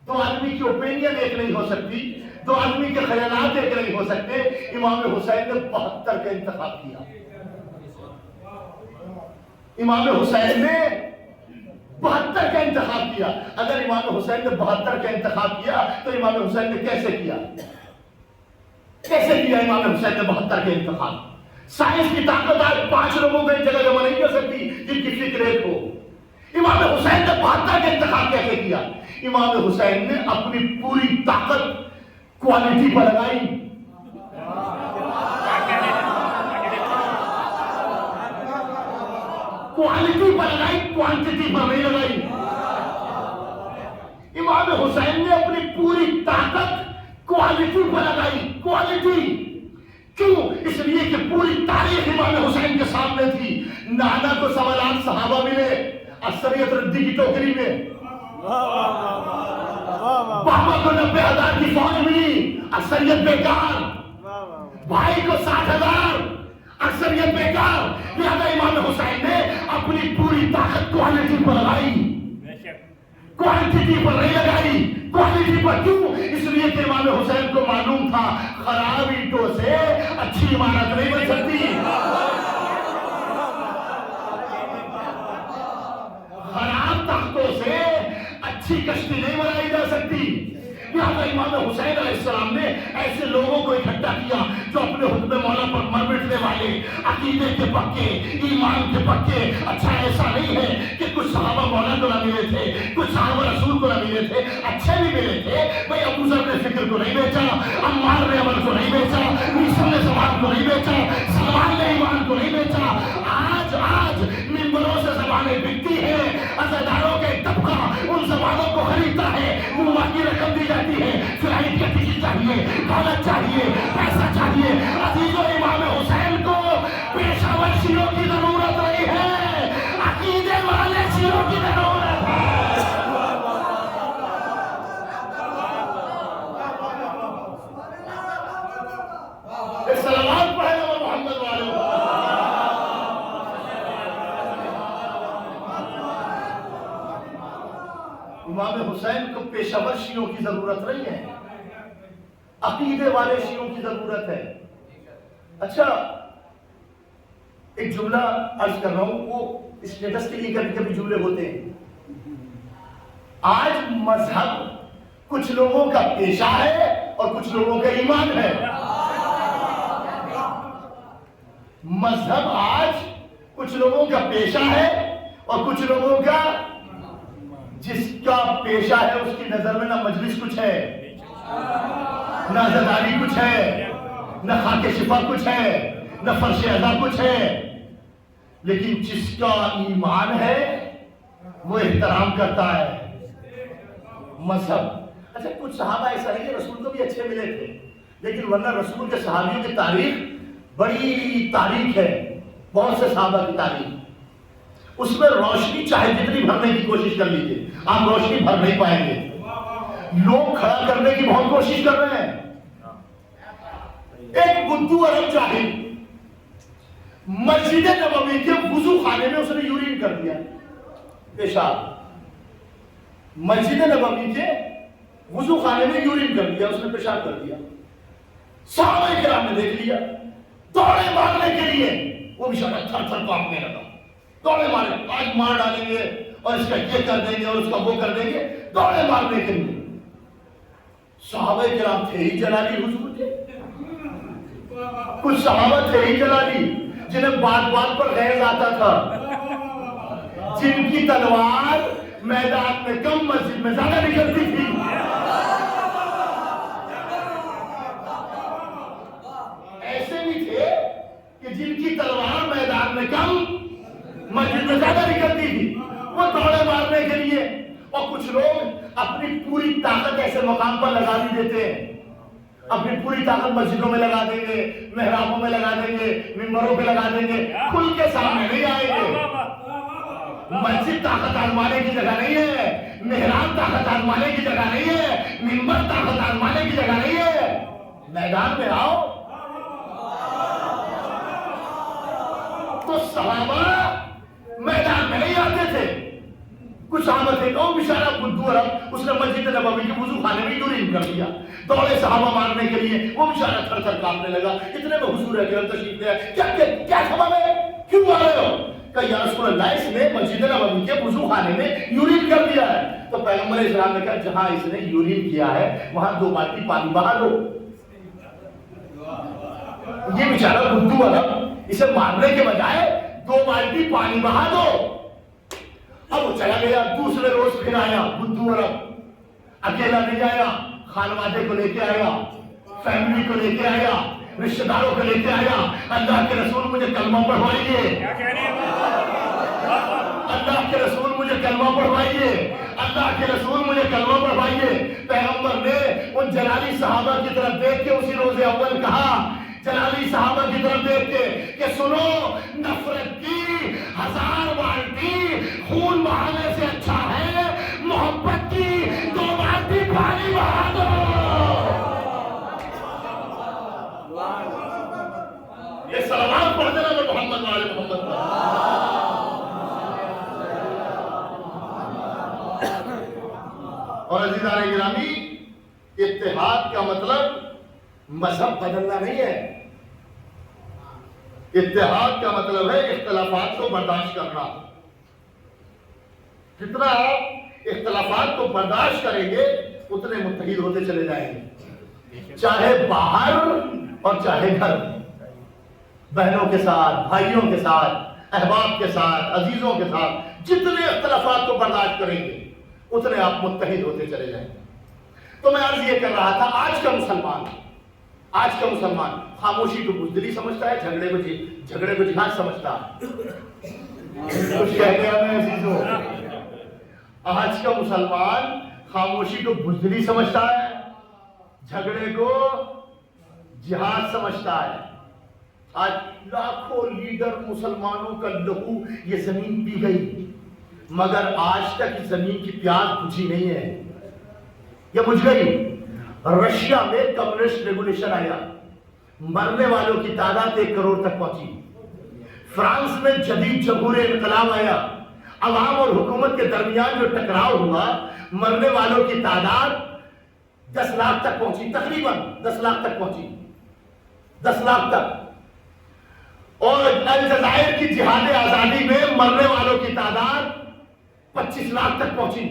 2 آدمی کی اوپینین ایک نہیں ہو سکتی، 2 آدمی کے خیالات ایک نہیں ہو سکتے۔ امام حسین نے 72 کا انتخاب کیا۔ امام حسین نے 72 کا انتخاب کیا۔ اگر امام حسین نے 72 کا انتخاب کیا تو امام حسین نے کیسے کیا؟ کیسے کیا امام حسین نے 72 کا انتخاب؟ سائنس کی طاقت آج 5 لوگوں کو ایک جگہ جمع نہیں کر سکتی جن کی فکر ایک ہو۔ امام حسین نے 72 کا انتخاب کیسے کیا؟ امام حسین نے اپنی پوری طاقت کوالٹی پر لگائی۔ کوالٹی پر لگائی، کوانٹٹی پر نہیں لگائی۔ امام حسین نے اپنی پوری طاقت کوالٹی پر لگائی۔ کوالٹی کیوں؟ اس لیے کہ پوری تاریخ امام حسین کے سامنے تھی۔ نانا کو 8 صحابہ ملے اکثریت ردی کی ٹوکری میں، بابا کو 90,000 کی فوج ملی اکثریت بیکار، بھائی کو 60,000 اکثریت بیکار۔ لہذا امام حسین نے اپنی پوری طاقت کوالٹی پر لگائی، کوانٹٹی پر نہیں لگائی۔ کوالٹی پر کیوں؟ اس لیے کہ امام حسین کو معلوم تھا خراب اینٹوں سے اچھی عمارت نہیں بن سکتی، خراب تختوں سے اچھی کشتی نہیں بنائی جا سکتی۔ لہذا امام حسین علیہ السلام نے ایسے لوگوں کو اکٹھا کیا جو اپنے حکم مولا پر مر مٹنے والے، عقیدے کے پکے، ایمان کے پکے۔ اچھا ایسا نہیں ہے کہ کچھ صحابہ مولا کو نہ ملے تھے، کچھ صحابہ رسول کو نہ ملے تھے، اچھے بھی ملے تھے۔ بھائی ابو ذر نے فکر کو نہیں بیچا، عمار نے عمل کو نہیں بیچا، موسیٰ نے زبان کو نہیں بیچا، سلمان نے ایمان کو نہیں بیچا۔ آج ممبروں سے زبانیں بکتی ہیں، عزاداروں کا ایک طبقہ ان زبانوں کو خریدتا ہے، منہ کی رقم دی جاتی ہے، فلائٹ کا ٹکٹ چاہیے، دولت چاہیے، پیسہ چاہیے۔ عزیزو امام حسین کو پیشہ ور شیعوں کی ضرورت نہیں ہے، عقیدے والے شیعوں کی ضرورت ہے۔ سلامات پڑھے محمد والے۔ امام حسین کو پیشہ ور شیعوں کی ضرورت نہیں ہے، عقیدے والے شیعوں کی ضرورت ہے۔ اچھا ایک جملہ عرض کر رہا ہوں، وہ اسٹیٹس کے لیے کبھی کبھی جملے ہوتے ہیں۔ آج مذہب کچھ لوگوں کا پیشہ ہے اور کچھ لوگوں کا ایمان ہے۔ مذہب آج کچھ لوگوں کا پیشہ ہے اور کچھ لوگوں کا، جس کا پیشہ ہے اس کی نظر میں نہ مجلس کچھ ہے، نہ عزاداری کچھ ہے، نہ خاک شفا کچھ ہے، نہ فرش ادا کچھ ہے، لیکن جس کا ایمان ہے وہ احترام کرتا ہے مذہب۔ اچھا کچھ صحابہ ایسا ہے کہ رسول کو بھی اچھے ملے تھے، لیکن ورنہ رسول کے صحابیوں کی تاریخ بڑی تاریخ ہے، بہت سے صحابہ کی تاریخ، اس میں روشنی چاہے جتنی بھرنے کی کوشش کر لیجیے آپ روشنی بھر نہیں پائیں گے۔ لوگ کھڑا کرنے کی بہت کوشش کر رہے ہیں۔ ایک بدو عرب جاہل مسجد نبوی کے وضو خانے میں اس نے یورین کر دیا، پیشاب، مسجد نبوی کے وضو خانے میں یورین کر دیا، اس نے پیشاب کر دیا۔ صحابہ کرام نے دیکھ لیا، دوڑے مارنے کے لیے، وہ بیچارہ تھر تھر کانپنے لگا، دوڑے مارے، آج مار ڈالیں گے اور اس کا یہ کر دیں گے اور اس کا وہ کر دیں گے، دوڑے مارنے کے لیے۔ صحابہ کرام تھے ہی جلالی حضور کے، کچھ صحابہ تھے ہی جلالی جنہیں بات بات پر غیظ آتا تھا، جن کی تلوار میدان میں کم مسجد میں زیادہ نکلتی تھی۔ ایسے بھی تھے کہ جن کی تلوار میدان میں کم مسجد میں زیادہ نکلتی تھی، وہ دوڑے مارنے کے لیے۔ اور کچھ لوگ اپنی پوری طاقت ایسے مقام پر لگا بھی دیتے ہیں، اپنی پوری طاقت مسجدوں میں لگا دیں گے، محرابوں میں لگا دیں گے، ممبروں پہ لگا دیں گے، کھل کے سامنے نہیں آئیں گے۔ مسجد طاقت آزمانے کی جگہ نہیں ہے، محراب طاقت آزمانے کی جگہ نہیں ہے، ممبر طاقت آزمانے کی جگہ نہیں ہے۔ میدان میں آؤ۔ تو صحابہ میدان میں نہیں آتے تھے، کچھ صحابہ تھے، وہ بیچارہ بدو عرب، اس نے مسجد نبوی کے وضو خانے میں یورین کر دیا، دوڑے صحابہ مارنے کے لیے، وہ بیچارہ تھر تھر کانپنے لگا۔ اتنے میں حضور اکرم تشریف لے آئے، کیا سبب ہے، کیوں آ رہے ہو؟ کہ یا رسول اللہ اس نے مسجد نبوی کے وضو خانے میں یورین کر دیا ہے۔ تو پیغمبر اسلام نے کہا جہاں اس نے یورین کیا ہے وہاں 2 بالٹی پانی بہا دو۔ یہ بیچارہ بدو عرب، اسے مارنے کے بجائے 2 بالٹی پانی بہا دو۔ اب وہ چلا گیا، دوسرے روز پھر آیا بدو عرب، اکیلا نہیں آیا، خانوادے کو لے کے آیا، فیملی کو لے کے آیا، رشتہ داروں کو لے کے آیا۔ اللہ کے رسول مجھے کلمہ پڑھوائیے، اللہ کے رسول مجھے کلمہ پڑھوائیے، اللہ کے رسول مجھے کلمہ پڑھوائیے۔ پیغمبر نے ان جلالی صحابہ کی طرف دیکھ کے اسی روز اول کہا، جلالی صحابہ کی طرف دیکھ کے کہ سنو، نفرت کی 1000 بالٹی خون بہانے سے اچھا ہے محبت کی 2 بالٹی پانی بہا دو۔ یہ سلوات پڑھ دینا میں محمد والے محمد پر۔ اور عزیزان گرامی، اتحاد کا مطلب مذہب بدلنا نہیں ہے، اتحاد کا مطلب ہے اختلافات کو برداشت کرنا۔ جتنا آپ اختلافات کو برداشت کریں گے اتنے متحد ہوتے چلے جائیں گے، چاہے باہر اور چاہے گھر، بہنوں کے ساتھ، بھائیوں کے ساتھ، احباب کے ساتھ، عزیزوں کے ساتھ، جتنے اختلافات کو برداشت کریں گے اتنے آپ متحد ہوتے چلے جائیں گے۔ تو میں عرض یہ کر رہا تھا، آج کا مسلمان خاموشی کو بزدلی سمجھتا ہے، جھگڑے کو جہاد سمجھتا ہے۔ کچھ کہہ گیا میں عزیزوں، آج کا مسلمان خاموشی کو بزدلی سمجھتا ہے، جھگڑے کو جہاد سمجھتا ہے۔ آج لاکھوں لیڈر مسلمانوں کا لہو یہ زمین پی گئی، مگر آج تک اس زمین کی پیاس بجھی نہیں ہے، یہ بجھ گئی۔ رشیا میں کمیونسٹ ریگولیشن آیا، مرنے والوں کی تعداد 1 کروڑ تک پہنچی۔ فرانس میں جدید جمہوری انقلاب آیا، عوام اور حکومت کے درمیان جو ٹکراؤ ہوا، مرنے والوں کی تعداد 10 لاکھ تک پہنچی، تقریباً 10 لاکھ تک پہنچی، 10 لاکھ تک۔ اور الجزائر کی جہاد آزادی میں مرنے والوں کی تعداد 25 لاکھ تک پہنچی۔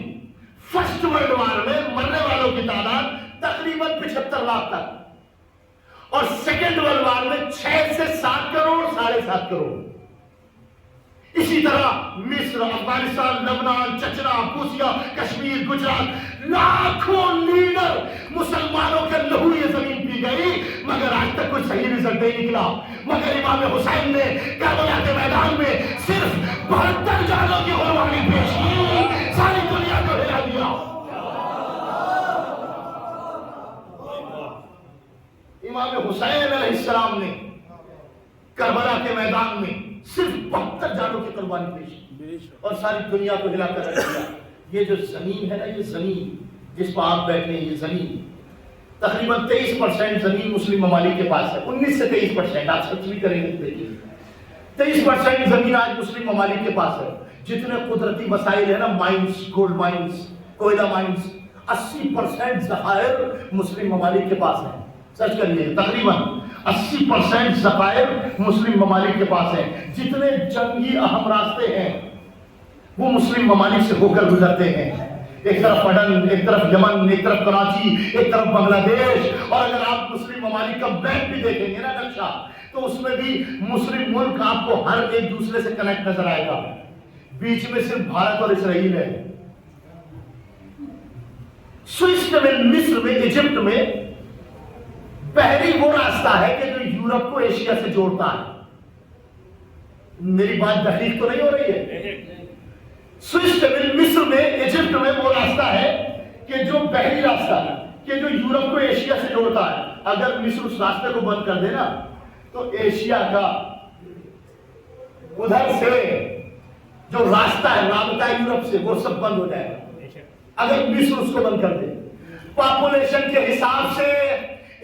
فرسٹ ورلڈ وار میں مرنے والوں کی تعداد تقریباً 75 لاکھ تک، اور سیکنڈ ورلڈ وار میں 6 سے 7 کروڑ، 7.5 کروڑ۔ اسی طرح مصر، افغانستان، لبنان، چچرا، کوسیا، کشمیر، گجرات، لاکھوں لیڈر مسلمانوں کے لہو یہ زمین پی کی گئی مگر آج تک کوئی صحیح رزلٹ نہیں نکلا. مگر امام حسین نے کربلا کے میدان میں صرف 72 جانوں کی قربانی پیش کی, ساری دنیا کو ہلا دیا. امام حسین علیہ السلام نے کربلا کے میدان میں صرف 72 جانوں کی قربانی پیش کی اور ساری دنیا کو ہلا کر رکھ دیا. یہ جو زمین ہے نا, یہ زمین جس پر آپ بیٹھے ہیں, یہ زمین تقریباً 23% زمین مسلم ممالک کے پاس ہے. 19 سے 23%, آپ سچ بھی کریں گے دیکھیے 23% زمین آج مسلم ممالک کے پاس ہے. جتنے قدرتی وسائل ہیں نا, مائنز, گولڈ مائنز, کوئلہ مائنز, 80% ذخائر مسلم ممالک کے پاس ہیں. سچ کریے, تقریباً 80% ذخائر مسلم ممالک کے پاس ہیں. جتنے جنگی اہم راستے ہیں وہ مسلم ممالک سے ہو کر گزرتے ہیں. ایک طرف عدن, ایک طرف یمن, ایک طرف کراچی, ایک طرف بنگلہ دیش. اور اگر آپ مسلم ممالک کا میپ بھی دیکھیں گے نا, نقشہ, تو اس میں بھی مسلم ملک آپ کو ہر ایک دوسرے سے کنیکٹ نظر آئے گا. بیچ میں صرف بھارت اور اسرائیل ہے. سوئس میں, مصر میں, ایجپٹ میں بحری وہ راستہ ہے کہ جو یورپ کو ایشیا سے جوڑتا ہے. میری بات تحریک تو نہیں ہو رہی ہے؟ سوئس میں, مصر میں, ایجپٹ میں وہ راستہ ہے کہ جو بحری راستہ ہے کہ جو یورپ کو ایشیا سے جوڑتا ہے. اگر مصر اس راستے کو بند کر دے نا تو ایشیا کا ادھر سے جو راستہ ہے, رابطہ یورپ سے, وہ سب بند ہو جائے گا اگر مصر اس کو بند کر دے. پاپولیشن کے حساب سے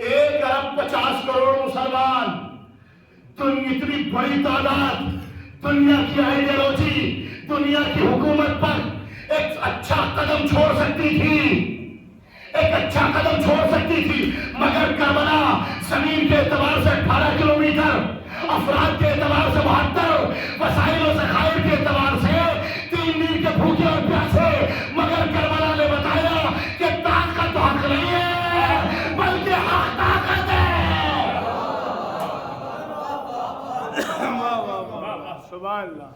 1 ارب 50 کروڑ مسلمان, تو اتنی بڑی تعداد دنیا کی آئیڈیالوجی, دنیا کی حکومت پر ایک اچھا قدم چھوڑ سکتی تھی, ایک اچھا قدم چھوڑ سکتی تھی. مگر کربلا زمین کے اعتبار سے 18 کلومیٹر, افراد کے اعتبار سے 72, وسائل و ذخائر کے اعتبار سے 3 میل کے بھوکے اور پیاسے. مگر کربلا نے بتایا کہ طاقت حق نہیں ہے بلکہ حق طاقت ہے.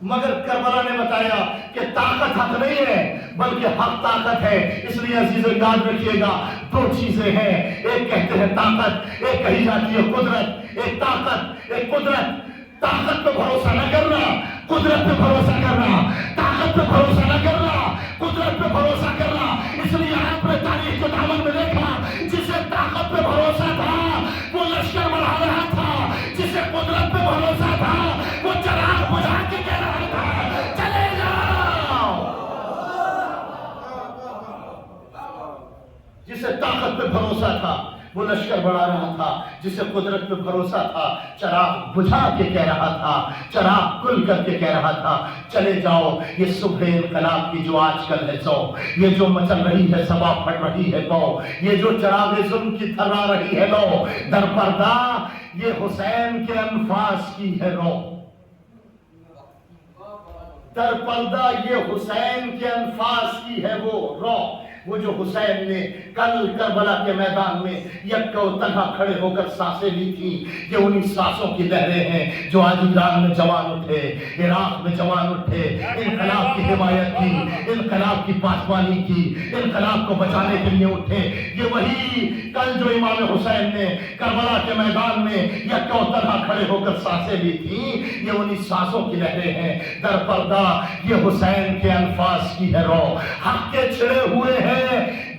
مگر کربلا نے بتایا کہ طاقت حق نہیں ہے بلکہ حق طاقت ہے. اس لیے عزیزو یاد رکھیے گا, 2 چیزیں ہیں. ایک کہتے ہیں طاقت, ایک کہی جاتی ہے قدرت. ایک طاقت, ایک قدرت. طاقت پہ بھروسہ نہ کرنا, قدرت پہ بھروسہ کرنا. طاقت پہ بھروسہ نہ کرنا, قدرت پہ بھروسہ کرنا. اس لیے آپ نے تاریخ کے دامن میں دیکھا, جسے طاقت پہ بھروسہ تھا وہ لشکر بڑھا رہا تھا, جسے قدرت پہ بھروسہ تھا وہ چراغ بجھا کے کہہ رہا تھا چلے جاؤ. جسے طاقت پہ بھروسہ تھا وہ لشکر بڑھا رہا تھا, جسے قدرت پہ بھروسہ تھا چراغ بجھا کے کہہ رہا تھا, چراغ کل کر کے کہہ رہا تھا چلے جاؤ. یہ صبح انقلاب کی جو آج کل ہے سو, یہ جو مچل رہی ہے صبا پھٹ رہی ہے تو, یہ جو چراغ ظلم کی تھرا رہی ہے لو, در پردہ یہ حسین کے انفاس کی ہے رو. در پردہ یہ حسین کے انفاس کی ہے وہ رو. وہ جو حسین نے کل کربلا کے میدان میں یکا و تنہا کھڑے ہو کر سانسیں لی تھی, یہ انہی سانسوں کی لہریں ہیں جو آج ایران میں جوان اٹھے, عراق میں جوان اٹھے, انقلاب کی حمایت کی, انقلاب کی پاسبانی کی, انقلاب کو بچانے کے لیے اٹھے. یہ وہی کل جو امام حسین نے کربلا کے میدان میں یکا و تنہا کھڑے ہو کر سانسیں لی تھی, یہ انہی سانسوں کی لہریں ہیں. در پردہ یہ حسین کے انفاس کی ہے رو. حق کے چھڑے ہوئے ہیں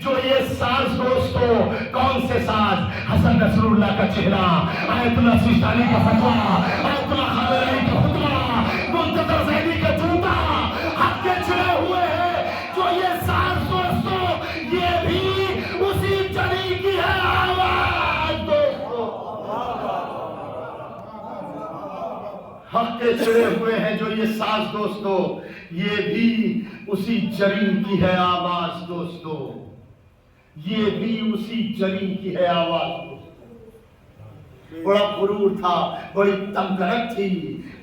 جو یہ ساز دوستو, کون سے ساز؟ حسن نصر اللہ کا چہرہ, آیت اللہ سیستانی کا فتویٰ, آیت اللہ خامنئی کا خطبہ, منتظر زیدی کا جوتا. حق کے چھڑے ہوئے ہیں جو یہ ساز دوستو, یہ بھی اسی جڑی کی ہے آواز دوستو. حق کے چھڑے ہوئے ہیں جو یہ ساز دوستو, یہ بھی اسی جرین کی ہے آواز دوستو, یہ بھی اسی جرین کی ہے آواز دوستو. بڑا غرور تھا, بڑی تمکنت تھی,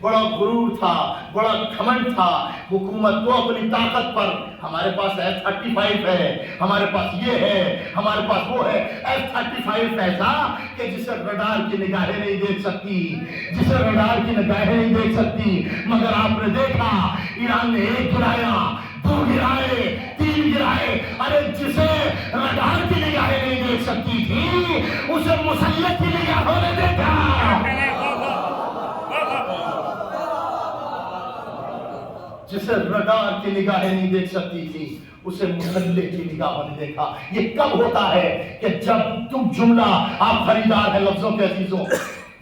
بڑا غرور تھا, بڑا گھمنڈ تھا حکومت کو اپنی طاقت پر. ہمارے پاس F-35 ہے, ہمارے پاس یہ ہے, ہمارے پاس وہ ہے. F-35 ایسا کہ جسے رڈار کی نگاہیں نہیں دیکھ سکتی, جسے رڈار کی نگاہیں نہیں دیکھ سکتی. مگر آپ نے دیکھا ایران نے 1 گرایا, 2 دو گرائے، تین گرائے، ارے جسے رڈار کی نگاہیں نہیں دیکھ سکتی تھی اسے مسلط کی نگاہوں نے دیکھا. جسے رڈار کی نگاہیں نہیں دیکھ سکتی تھی اسے مسلح کی نگاہوں نے دیکھا. یہ کب ہوتا ہے کہ جب تم جملہ، آپ خریدار ہیں لفظوں کے عزیزوں،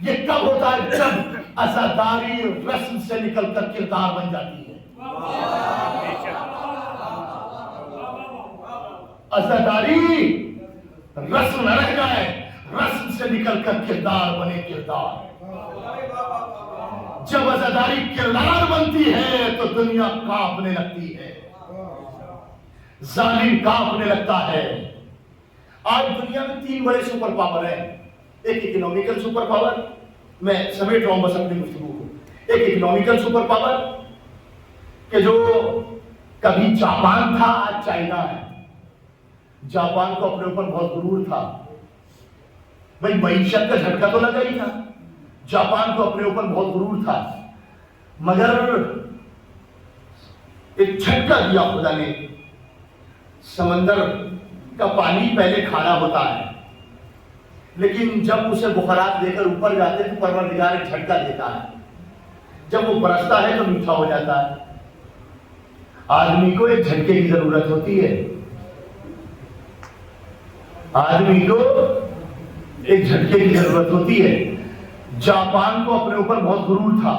یہ کب ہوتا ہے جب عزاداری رسم سے نکل کر کردار بن جاتی ہے. عزاداری رسم نہ رہ جائے، رسم سے نکل کر کردار بنے کردار. جب عزاداری کردار بنتی ہے تو دنیا کانپنے لگتی ہے، ظالم کانپنے لگتا ہے. آج دنیا میں 3 بڑے سپر پاور ہیں. ایک اکنامیکل سپر پاور، میں سمیٹ رہا ہوں بس اپنی گفتگو کو. ایک اکنامیکل سپر پاور کہ جو کبھی جاپان تھا آج چائنا ہے. جاپان کو اپنے اوپر بہت غرور تھا، بھائی معیشت کا جھٹکا تو لگا ہی تھا. جاپان کو اپنے اوپر بہت غرور تھا، مگر ایک جھٹکا دیا خدا نے. سمندر کا پانی پہلے کھارا ہوتا ہے، لیکن جب اسے بخارات دے کر اوپر جاتے تو پروردگار ایک جھٹکا دیتا ہے. جب وہ برستا ہے تو میٹھا ہو جاتا ہے. آدمی کو ایک جھٹکے کی ضرورت ہوتی ہے. آدمی کو ایک جھٹکے کی ضرورت ہوتی ہے. جاپان کو اپنے اوپر بہت غرور تھا.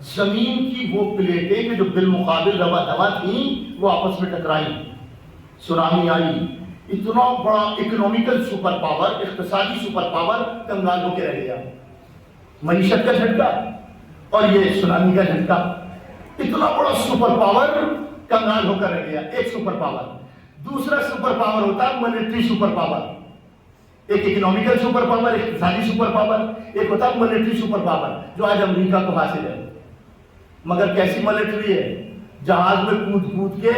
زمین کی وہ پلیٹیں کہ جو بالمقابل روا دوا تھیں وہ آپس میں ٹکرائی، سونامی آئی. اتنا بڑا اکنامیکل سپر پاور، اقتصادی سپر پاور کنگال ہو کے رہ گیا. معیشت کا جھٹکا اور یہ سونامی کا جھٹکا، اتنا بڑا سپر پاور کنگال ہو کر رہ گیا. ایک سپر پاور. دوسرا سپر پاور ہوتا ہے ملٹری سپر پاور. ایک اکنامیکل سپر پاور، اقتصادی سپر پاور، ایک ہوتا ہے ملٹری سپر پاور جو آج امریکہ کو حاصل ہے. مگر کیسی ملٹری ہے؟ جہاز میں کود کود کے،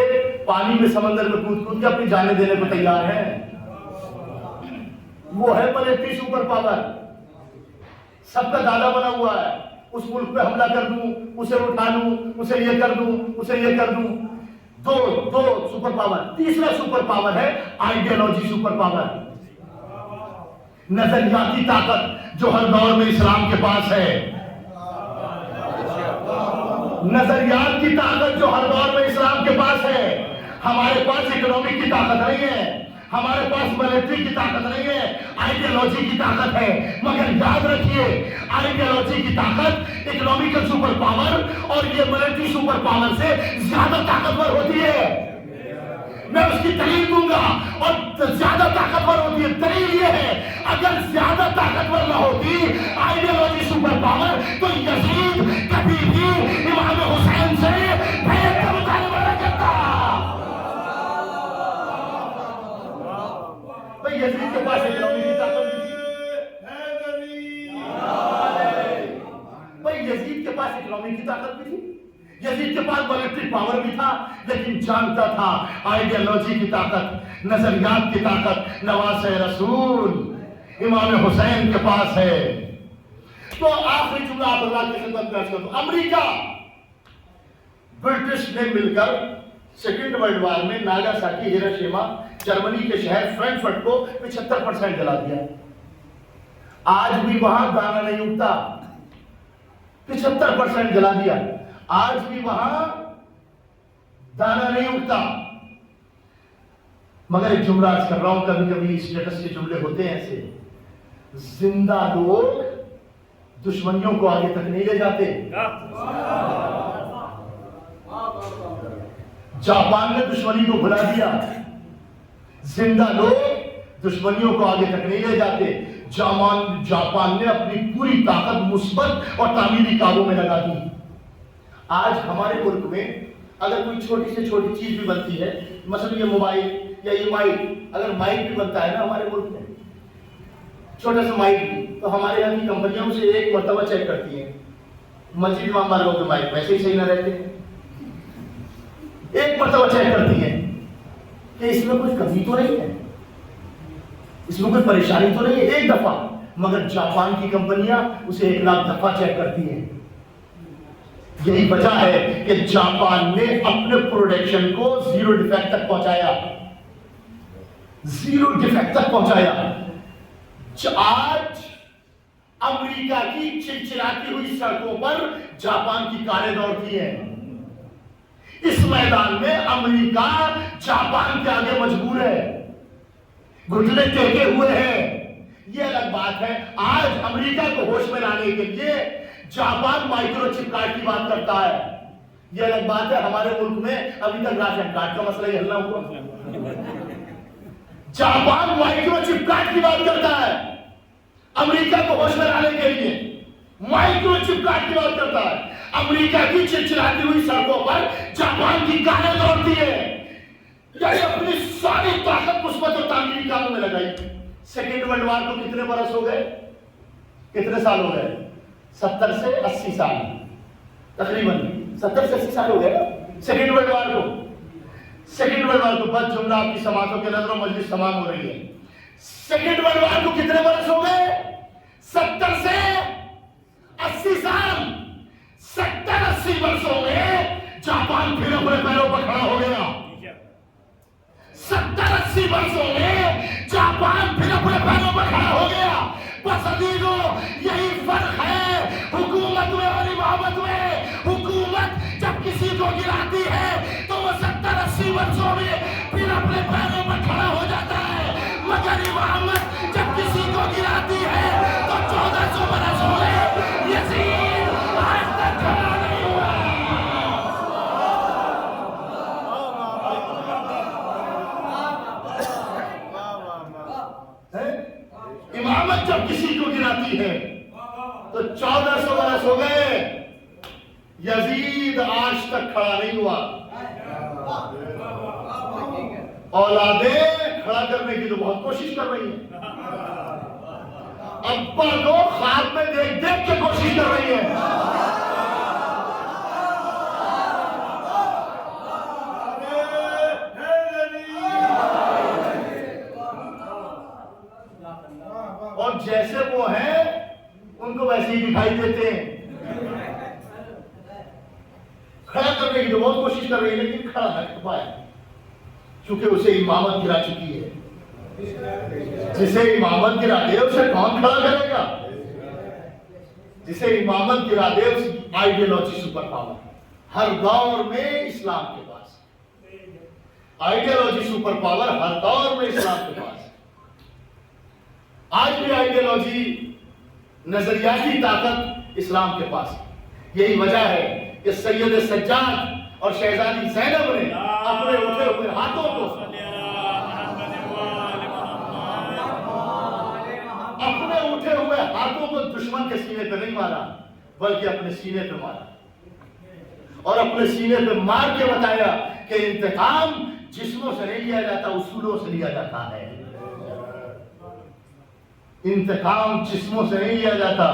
پانی میں، سمندر میں کود کود کے اپنی جانیں دینے کو تیار ہے. وہ ہے ملٹری سپر پاور. سب کا دادا بنا ہوا ہے. اس ملک پہ حملہ کر دوں، اسے اٹھا لوں، اسے یہ کر دوں، اسے یہ کر دوں. دو سپر پاور. تیسرا سپر پاور ہے آئیڈیالوجی سپر پاور، نظریاتی طاقت جو ہر دور میں اسلام کے پاس ہے. نظریات کی طاقت جو ہر دور میں اسلام کے پاس ہے. ہمارے پاس اکنامک کی طاقت نہیں ہے، ہمارے پاس ملٹری کی طاقت نہیں ہے، آئیڈیالوجی کی طاقت ہے. مگر یاد رکھیے آئیڈیالوجی کی طاقت اکنامیکل سپر پاور اور یہ ملٹری سپر پاور سے زیادہ طاقتور ہوتی ہے. میں اس کی دلیل دوں گا اور زیادہ طاقتور ہوتی ہے. دلیل یہ ہے اگر زیادہ طاقتور نہ ہوتی آئیڈیالوجی سپر پاور تو یزید کبھی بھی امام حسین سے بیعت کا مطالبہ نہ کرتا. بھائی یزید کے پاس اکنامی کی طاقت بھی تھی. بھائی یزید کے پاس اکنامی کی طاقت بھی تھی، یزید کے پاس ملٹری پاور بھی تھا، لیکن جانتا تھا آئیڈیالوجی کی طاقت، نظریات کی طاقت نواز رسول امام حسین کے پاس ہے. تو آخری جملہ آپ اللہ کی خدمت میں عرض کرتا ہوں. امریکہ برٹش نے مل کر سیکنڈ ورلڈ وار میں ناگاساکی، ہیروشیما، جرمنی کے شہر فرینکفرٹ کو 75% جلا دیا. آج بھی وہاں دانا نہیں اگتا. 75% جلا دیا. آج بھی وہاں دانا نہیں اگتا. مگر ایک جملہ عرض کر رہا ہوں، کبھی کبھی اسٹیٹس کے جملے ہوتے ہیں ایسے. زندہ لوگ دشمنیوں کو آگے تک نہیں لے جاتے. جاپان نے دشمنی کو بھلا دیا. زندہ لوگ دشمنیوں کو آگے تک نہیں لے جاتے. جاپان نے اپنی پوری طاقت مثبت اور تعمیری کاموں میں لگا دی. آج ہمارے ملک میں اگر کوئی چھوٹی سے چھوٹی چیز بھی بنتی ہے، مثلا یہ موبائل یا یہ مائک، اگر مائک بھی بنتا ہے نا ہمارے ملک میں، چھوٹا سا مائک بھی، تو ہمارے یہاں کی کمپنیاں اسے ایک مرتبہ چیک کرتی ہیں. مسجد میں ہمارے لوگوں کے مائک ویسے ہی صحیح نہ رہتے، ایک مرتبہ چیک کرتی ہیں کہ اس میں کچھ کمی تو نہیں ہے، اس میں کوئی پریشانی تو نہیں ہے، ایک دفعہ. مگر جاپان کی کمپنیاں اسے 1 لاکھ دفعہ چیک کرتی ہیں. یہی وجہ ہے کہ جاپان نے اپنے پروڈکشن کو 0 ڈیفیکٹ تک پہنچایا، 0 ڈیفیکٹ تک پہنچایا۔ آج امریکہ کی چلچلاتی ہوئی سڑکوں پر جاپان کی کاریں دوڑتی ہیں۔ اس میدان میں امریکہ جاپان کے آگے مجبور ہے، گھٹنے ٹیکے ہوئے ہیں۔ یہ الگ بات ہے، آج امریکہ کو ہوش میں لانے کے لیے جاپان مائکرو چپ کارڈ کی بات کرتا ہے۔ یہ الگ بات ہے، ہمارے ملک میں ابھی تک راشن کارڈ کا مسئلہ ہی حل نہ ہوا۔ جاپان مائکرو چپ کارڈ کی بات کرتا ہے، امریکہ کو ہوش میں لانے کے لیے مائکرو چپ کارڈ کی بات کرتا ہے۔ امریکہ کی چلچلاتی ہوئی سڑکوں پر جاپان کی کاریں دوڑتی ہے، یعنی اپنی ساری طاقت مثبت اور تعمیری کاموں میں لگائی۔ سیکنڈ ورلڈ وار کو کتنے برس ہو گئے، کتنے سال ہو گئے؟ 70 سے 80 سال، تقریباً 70 سے 80 سال ہو گئے سیکنڈ ورلڈ وار کو۔ سیکنڈ ورلڈ وار کو بس جملہ آپ کی سماعتوں کے نظر و مجلس تمام ہو رہی ہے۔ سیکنڈ ورلڈ وار کو کتنے برس ہو گئے؟ 70 سے 80 سال۔ 70-80 برسوں میں جاپان پھر اپنے پیروں پر کھڑا ہو گیا۔ 70-80 برسوں میں جاپان پھر اپنے پیروں پر کھڑا ہو گیا۔ بس عزیزو، یہی فرق ہے حکومت میں اور امامت میں۔ حکومت جب کسی کو گراتی ہے تو وہ 70-80 برسوں میں پھر اپنے پیروں پر کھڑا ہو جاتا ہے، مگر امامت جب کسی کو گراتی ہے تو 1400 برس ہو گئے، یزید آج تک کھڑا نہیں ہوا۔ امامت جب کسی کو گراتی ہے تو 1400 برس ہو گئے، یزید آج تک کھڑا نہیں ہوا۔ اولادیں کھڑا کرنے کی تو بہت کوشش کر رہی ہیں، ابا کو خواب میں دیکھ دیکھ کے کوشش کر رہی ہے۔ اور جیسے وہ ہیں ان کو ویسے ہی دکھائی دیتے ہیں۔ کھڑا کرنے کی تو بہت کوشش کر رہی ہے لیکن کھڑا نہیں پائے، چونکہ اسے امامت گرا چکی ہے۔ جسے امامت گرا دے اسے کون کھڑا کرے گا؟ جسے امامت گرا دے اس آئیڈیالوجی سپر پاور۔ ہر دور میں اسلام کے پاس آئیڈیالوجی سپر پاور، ہر دور میں اسلام کے پاس۔ آج بھی آئیڈیالوجی، نظریاتی طاقت اسلام کے پاس۔ یہی وجہ ہے کہ سید سجاد اور شہزادی زینب نے اپنے اٹھے ہوئے ہاتھوں کو دشمن کے سینے پہ نہیں مارا بلکہ اپنے سینے پہ مارا، اور اپنے سینے پہ مار کے بتایا کہ انتقام جسموں سے نہیں لیا جاتا، اصولوں سے لیا جاتا ہے۔ انتقام جسموں سے نہیں لیا جاتا،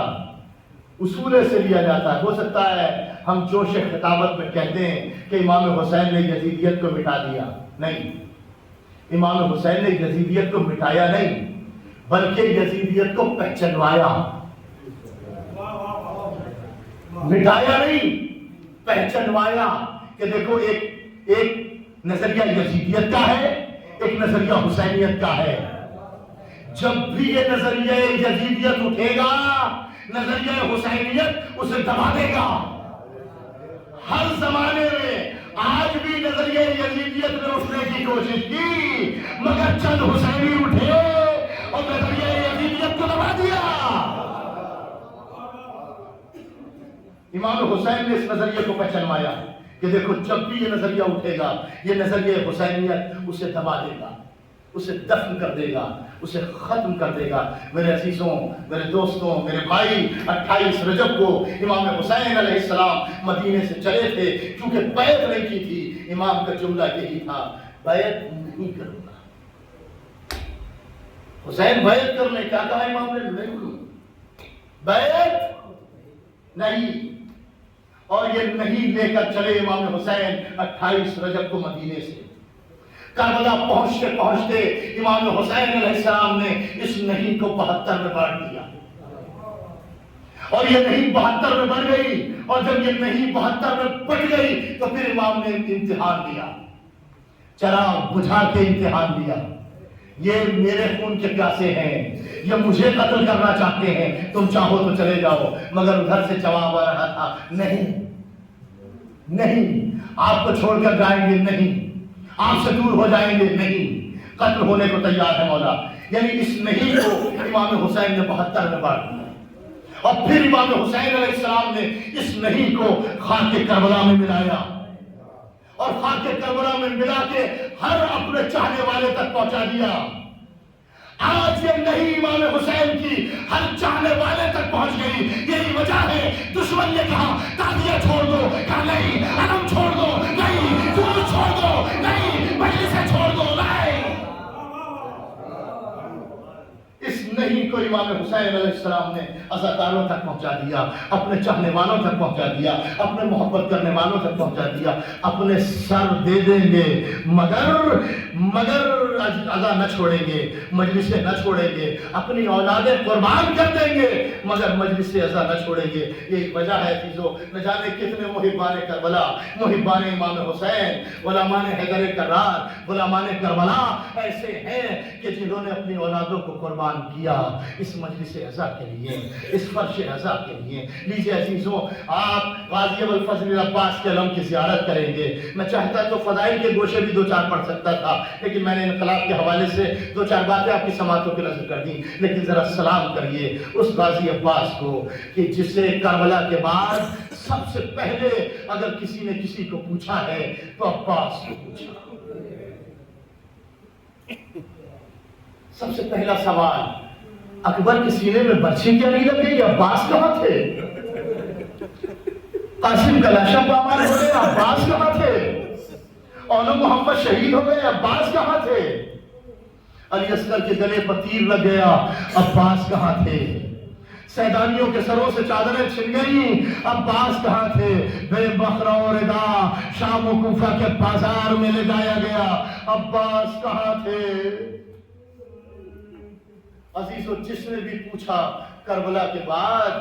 اصول سے لیا جاتا ہے۔ ہو سکتا ہے ہم جوش خطابت میں کہتے ہیں کہ امام حسین نے یزیدیت کو مٹا دیا، نہیں، امام حسین نے یزیدیت کو مٹایا نہیں بلکہ یزیدیت کو پہچنوایا۔ مٹایا نہیں، پہچنوایا کہ دیکھو ایک نظریہ یزیدیت کا ہے، ایک نظریہ حسینیت کا ہے۔ جب بھی یہ نظریہ یزیدیت اٹھے گا، نظریہ حسینیت اسے دبا دے گا۔ ہر زمانے میں آج بھی نظریہ یزیدیت نے اٹھنے کی کوشش کی مگر چند حسینی اٹھے اور نظریہ یزیدیت کو دبا دیا۔ امام حسین نے اس نظریے کو پہچانوایا کہ دیکھو جب بھی یہ نظریہ اٹھے گا، یہ نظریہ حسینیت اسے دبا دے گا، اسے دفن کر دے گا، اسے ختم کر دے گا۔ میرے عزیزوں، میرے دوستوں، میرے بھائی، 28 رجب کو امام حسین علیہ السلام مدینے سے چلے تھے، کیونکہ بیعت نہیں کی تھی۔ امام کا جملہ یہی تھا، بیعت نہیں کروں گا۔ حسین بیعت کر لیں، کیا کہا امام نے؟ نہیں کروں، بیعت نہیں۔ اور یہ نہیں لے کر چلے امام حسین 28 رجب کو مدینے سے۔ کربلا پہنچتے پہنچتے امام حسین علیہ السلام نے اس نہیں کو 72 میں بانٹ دیا، اور یہ نہیں 72 میں بڑھ گئی، اور جب یہ نہیں 72 میں بڑھ گئی تو پھر امام نے امتحان دیا، چراغ بجھا کے امتحان دیا، یہ میرے خون کے پیاسے ہیں، یہ مجھے قتل کرنا چاہتے ہیں، تم چاہو تو چلے جاؤ۔ مگر ادھر سے جواب آ رہا تھا، نہیں، آپ کو چھوڑ کر جائیں گے نہیں، آپ سے دور ہو جائیں گے نہیں، قتل ہونے کو تیار ہے مولا۔ یعنی اس نہیں کو امام حسین نے 72 میں بانٹ دیا، اور پھر امام حسین علیہ السلام نے اس نہیں کو خاک کربلا میں ملایا، اور خاک کربلا میں ملا کے ہر اپنے چاہنے والے تک پہنچا دیا۔ آج یہ نہیں امام حسین کی ہر چاہنے والے تک پہنچ گئی، یہی وجہ ہے دشمن نے کہا تازیہ چھوڑ دو، کہا نہیں، علم چھوڑ دو، نہیں، جلوس چھوڑ دو، نہیں، مجلسیں چھوڑ دو، نہیں۔ اس نہیں کو امام حسین علیہ السلام نے عزاداروں تک پہنچا دیا، اپنے چاہنے والوں تک پہنچا دیا، اپنے محبت کرنے والوں تک پہنچا دیا۔ اپنے سر دے دیں گے مگر عزا نہ چھوڑیں گے، مجلسیں نہ چھوڑیں گے، اپنی اولادیں قربان کر دیں گے مگر مجلس عزا نہ چھوڑیں گے۔ یہ وجہ ہے چیزوں، نہ جانے کتنے محبان کربلا، محبان امام حسین، غلامان حیدر کرار، غلامان کربلا ایسے ہیں کہ جنہوں نے اپنی اولادوں کو قربان کیا اس مجلس عزا کے لیے، اس فرش عزا کے لیے۔ لیجئے عزیزوں، آپ غازی ابوالفضل عباس کے علم کی زیارت کریں گے۔ میں چاہتا تو فضائل کے گوشے بھی 2-4 پڑھ سکتا تھا، لیکن میں نے انقلاب کے حوالے سے 2-4 باتیں آپ کی سماعتوں کی نظر کر دیں۔ لیکن ذرا سلام کریے اس غازی عباس کو کہ جسے کربلا کے بعد سب سے پہلے اگر کسی نے کسی کو پوچھا ہے تو عباس کو پوچھا۔ سب سے پہلا سوال، اکبر کے سینے میں برچھی کیا نہیں لگی؟ عباس کہاں تھے؟ قاسم کا لاشا پامال ہو گئے، عباس کہاں تھے؟ اولو محمد شہید ہو گئے، عباس کہاں تھے؟ علی اصغر کے گلے پر تیر لگ گیا، عباس کہاں تھے؟ سیدانیوں کے سروں سے چادریں چھن گئیں، عباس کہاں تھے؟ بے بخرا و ردا شام و کوفہ کے بازار میں لے جایا گیا، عباس کہاں تھے؟ عزیزو، جس نے بھی پوچھا کربلا کے بعد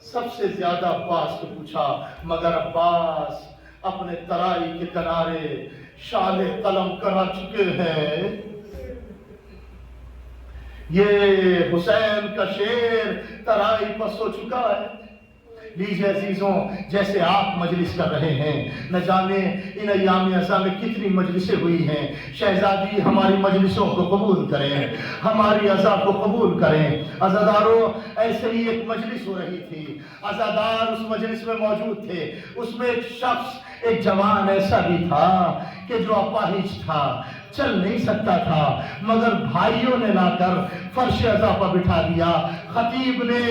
سب سے زیادہ عباس کو پوچھا، مگر عباس اپنے ترائی کے کنارے شال قلم کرا چکے ہیں۔ یہ حسین کا شیر ترائی پر سو چکا ہے۔ لیجئے عزیزوں، جیسے آپ مجلس کر رہے ہیں، نہ جانے ان ایام عزا میں کتنی مجلسیں ہوئی ہیں۔ شہزادی ہماری مجلسوں کو قبول کریں، ہماری عزا کو قبول کریں۔ عزاداروں، ایسے ہی ایک مجلس ہو رہی تھی، عزادار اس مجلس میں موجود تھے۔ اس میں ایک شخص، ایک جوان ایسا بھی تھا کہ جو اپاہج تھا، چل نہیں سکتا تھا، مگر بھائیوں نے لا کر فرش عزا پر بٹھا دیا۔ خطیب نے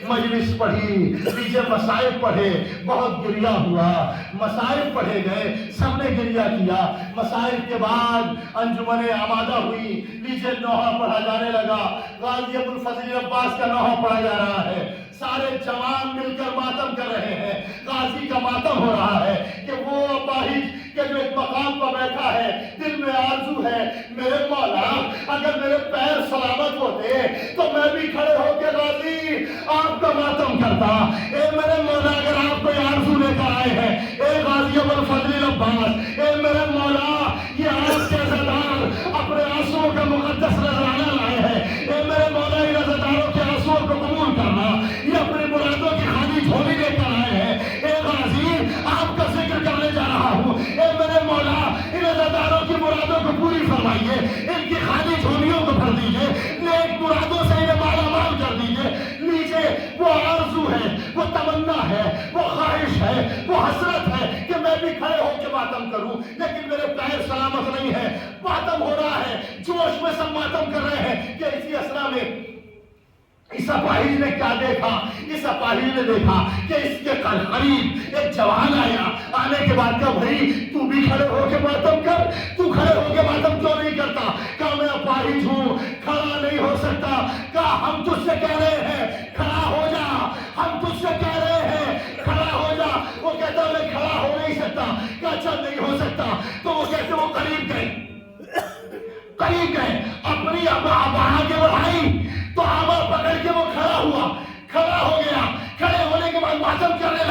مجلس پڑھی، نیچے مسائب پڑھے، بہت گریہ ہوا، مسائب پڑھے گئے، سب نے گریہ کیا۔ مسائب کے بعد انجمن آمادہ ہوئی، نیچے نوحہ پڑھا جانے لگا۔ غازی ابوالفضل عباس کا نوحہ پڑھا جا رہا ہے، سارے جوان مل کر ماتم کر رہے ہیں۔ غازی کا ماتم ہو رہا ہے کہ وہ اپاہج کہ جو ایک مقام پر بیٹھا ہے، دل میں آرزو ہے، میرے مولا اگر میرے پیر سلامت ہوتے تو میں بھی کھڑے ہو کے غازی آپ کا ماتم کرتا۔ اے میرے مولا، اگر آپ کوئی آرزو لے کر آئے ہیں، اے غازی ابوالفضل عباس، اے میرے مولا، یہ آپ کے عزادار اپنے آنسوؤں کا مقدس نذرانہ لائے ہیں، اے میرے مولا، ان عزاداروں کے آنسوؤں کو قبول کرنا، یہ اپنی مرادوں کی خالی جھولی لے کر آئے ہیں۔ اے غازی، آپ کا ذکر کرنے جا رہا ہوں، اے میرے مولا، ان عزاداروں کی مرادوں کو پوری فرمائیے، ان کی خالی جھولیوں کو بھر دیجئے، نیک مرادوں سے انہیں مالا مال کر دیجئے۔ نیچے وہ آرزو ہے، وہ تمنا ہے، وہ خواہش ہے، وہ حسرت ہے کہ میں بھی کھڑے ہو کے ماتم کروں، لیکن میرے پیر سلامت نہیں ہے۔ ماتم ہو رہا ہے، جوش میں سب ماتم کر رہے ہیں کہ اسی اسرا میں اس اپاہج نے کیا دیکھا؟ اس اپاہج نے دیکھا کہ اس کے قریب ایک جوان آیا، آنے کے بعد کہا بھائی تو بھی کھڑے ہو کے ماتم کر، تو کھڑے ہو کے ماتم کیوں نہیں کرتا؟ کہا میں اپاہج ہوں، کھڑا نہیں ہو سکتا۔ کہا ہم تجھ سے کہہ رہے ہیں کھڑا ہو جا، ہم تجھ سے کہہ رہے ہیں کھڑا ہو جا۔ وہ کہتا میں کھڑا ہو نہیں سکتا۔ کہا اچھا نہیں ہو سکتا، تو وہ کہتے وہ قریب گئے، اپنی آگے بڑھائی تو آما پکڑ کے وہ کھڑا ہوا، کھڑا ہو گیا۔ کھڑے ہونے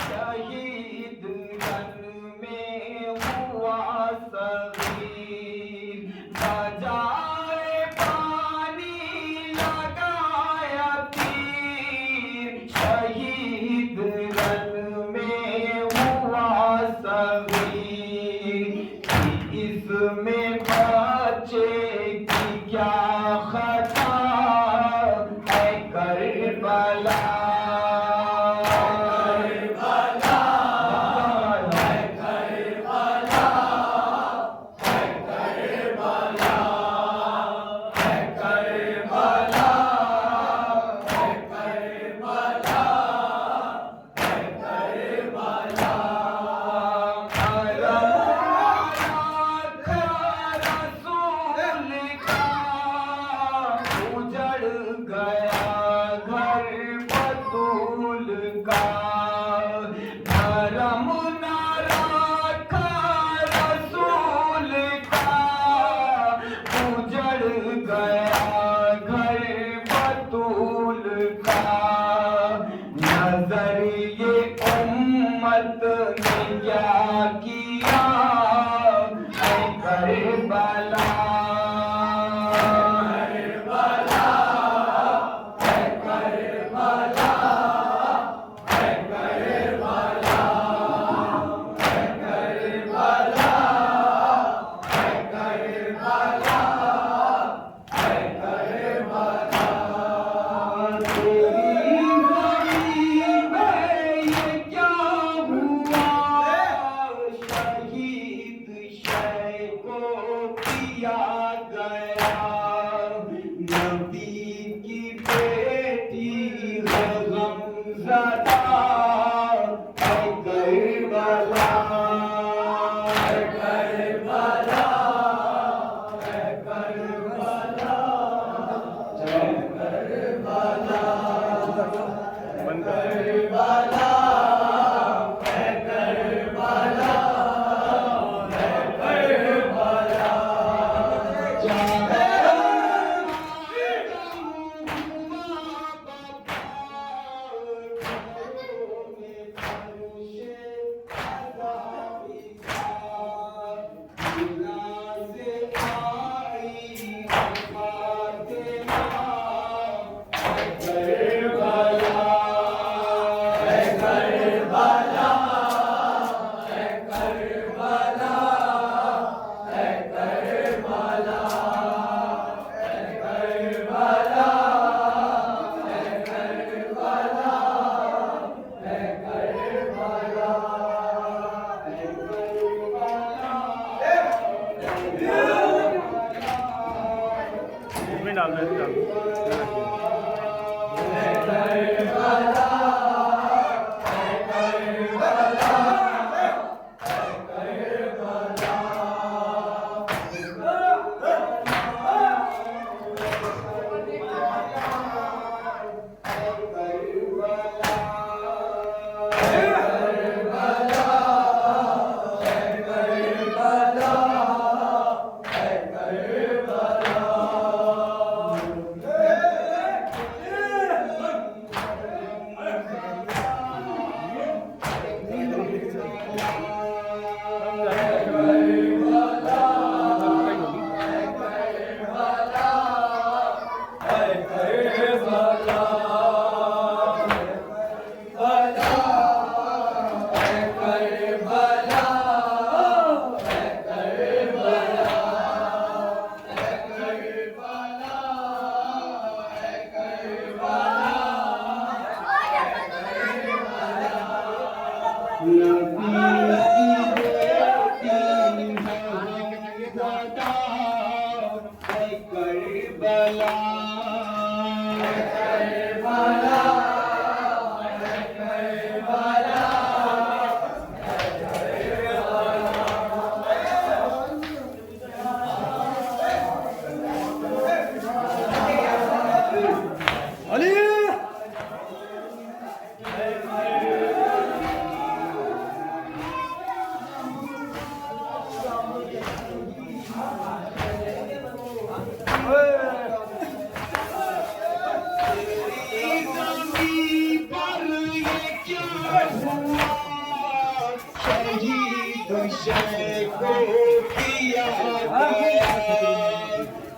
شہید رن میں ہوا صغیر بجائے پانی لگایا تیر شہید رن میں ہوا صغیر اس میں بچے کی کیا خطا ہے کربلا امت نے کیا کیا ہے کربلا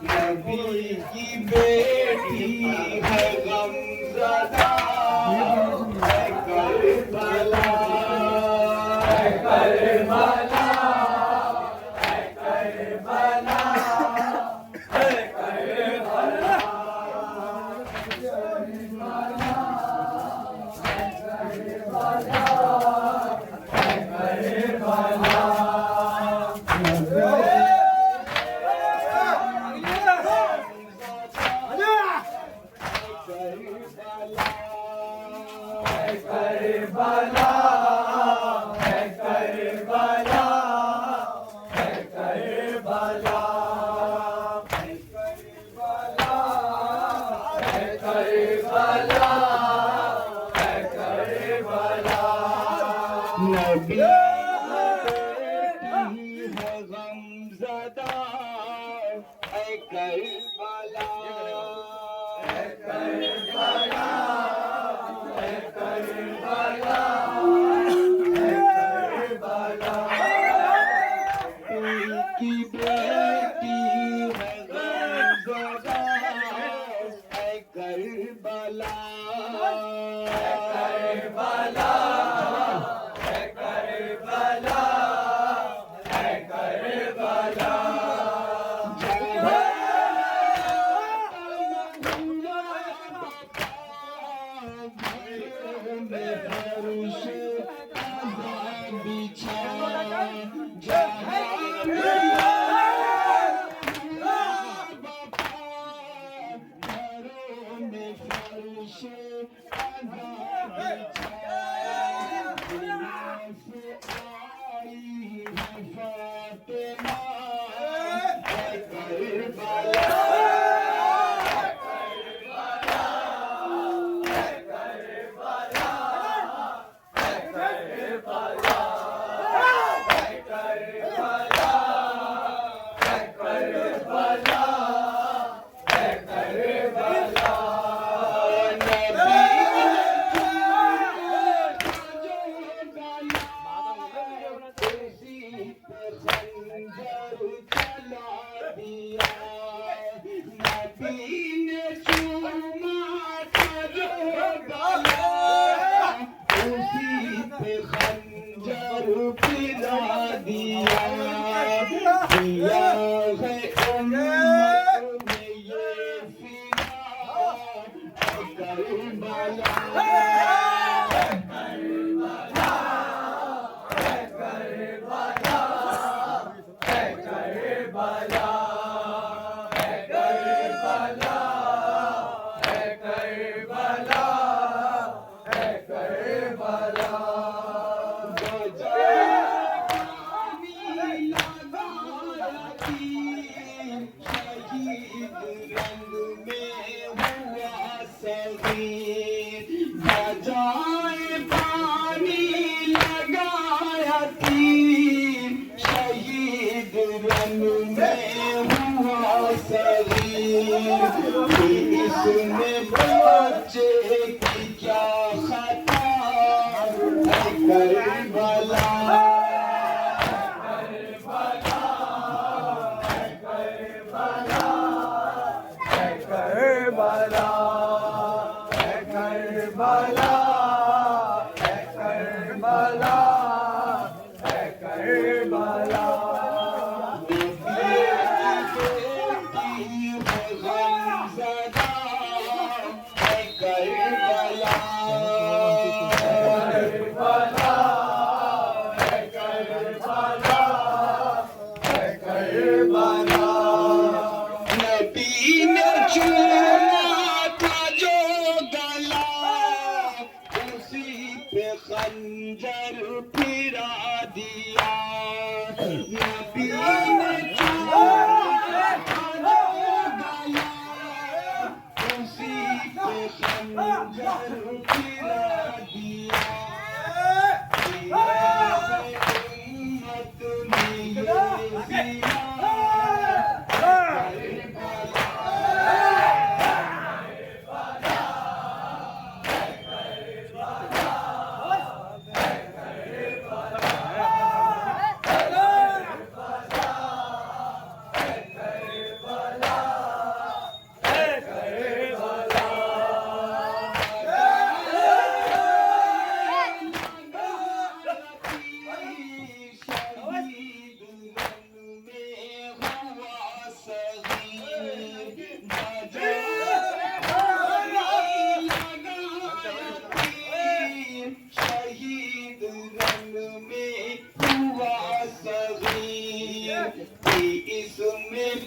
نبی کی بیٹی ہے غمزدہ ہے کربلا ہے کربلا ہے کربلا ہے کربلا نبی ہے غمزدہ ہے کربلا ہے کربلا ہے کربلا ہے کربلا کی بیٹی ہے غمزدہ ہے کربلا ہے کربلا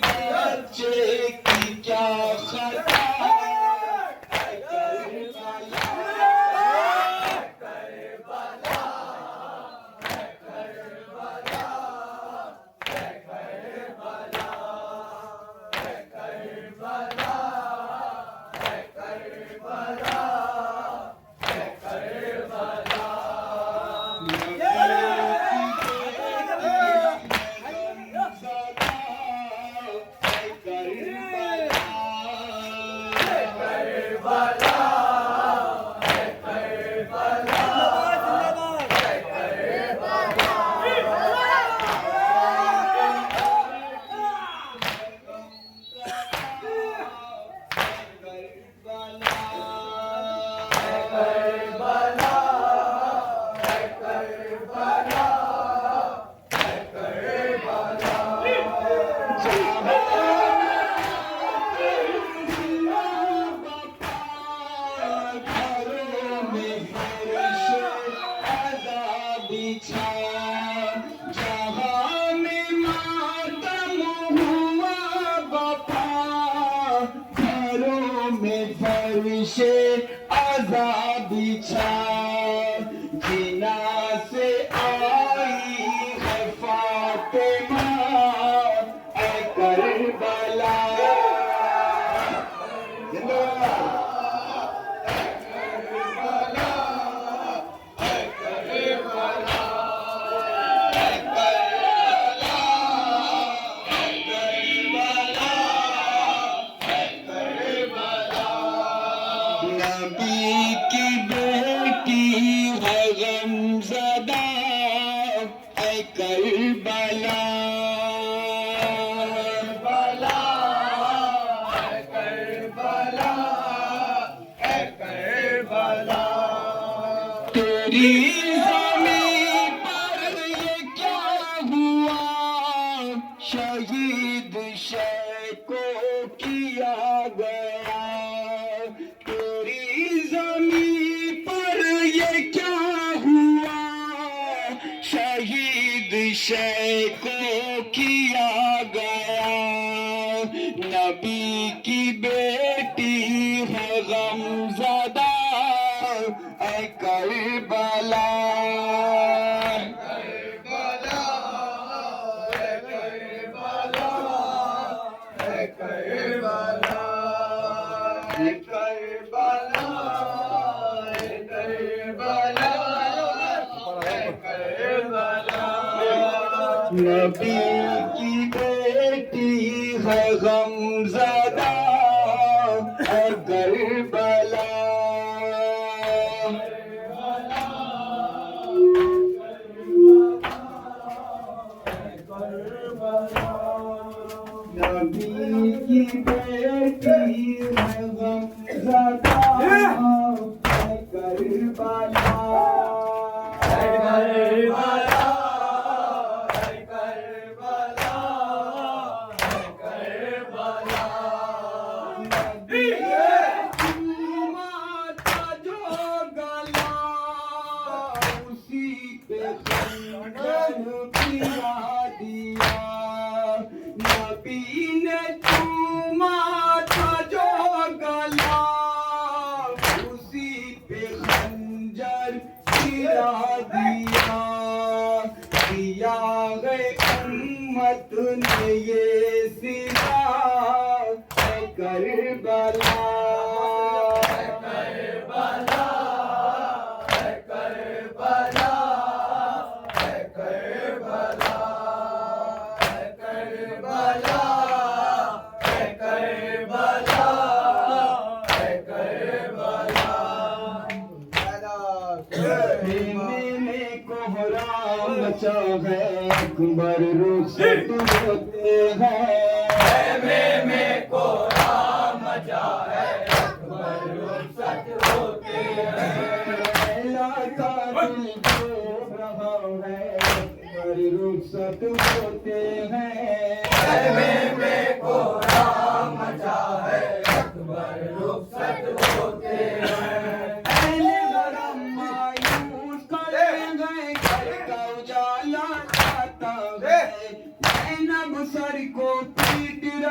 بچے کی کیا خطا آزادی چھا جنا سے آئی ہے فاطمہ اے کربلا تیری زمین پر یہ کیا ہوا شہید شے کو کیا گیا تیری زمین پر یہ کیا ہوا شہید شے کو کیا گیا نبی کی بیٹی ہے غمزدہ اے کربلا نبی کی بیٹی ہے غمزدہ اے کربلا نبی کی بیٹی ہے غمزدہ اے کربلا امت نے یہ سلا اے کربلا مچا ہے اکبر رخصت ہوتے ہیں خیمے میں کوہرام مچا ہے اکبر رخصت ہوتے ہیں لیلا کا دل ڈوب رہا ہے اکبر رخصت ہوتے ہیں خیمے میں کوہرام مچا ہے اکبر رخصت ہوتے ہیں سر کو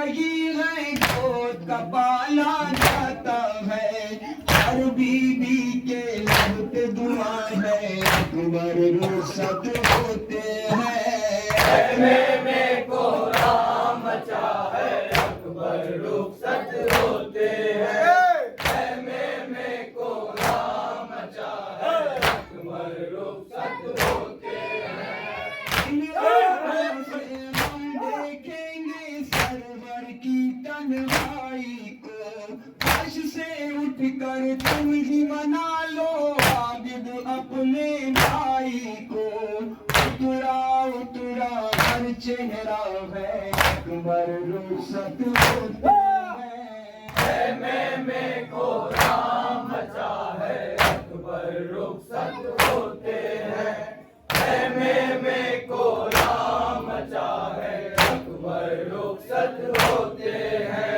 رہی ہے گود کا پالا جاتا ہے ہر بیوی کے لب پہ دعا ہے اکبر رخصت ہوتے ہیں خیمے میں کوہرام مچا ہے اکبر رخصت ہوتے ہیں خیمے میں کوہرام مچا ہے اکبر رخصت ہوتے ہیں ہم دیکھیں گے سرور کی تنہائی کو عرش سے اٹھ کر تم ہی منا لو عابد اپنے بھائی کو اترا اترا ہر چہرہ ہے اکبر رخصت ہوتے ہیں خیمے میں کوہرام مچا ہے اکبر رخصت ہوتے ہیں خیمے میں کوہرام مچا ہے اکبر رخصت ہوتے ہیں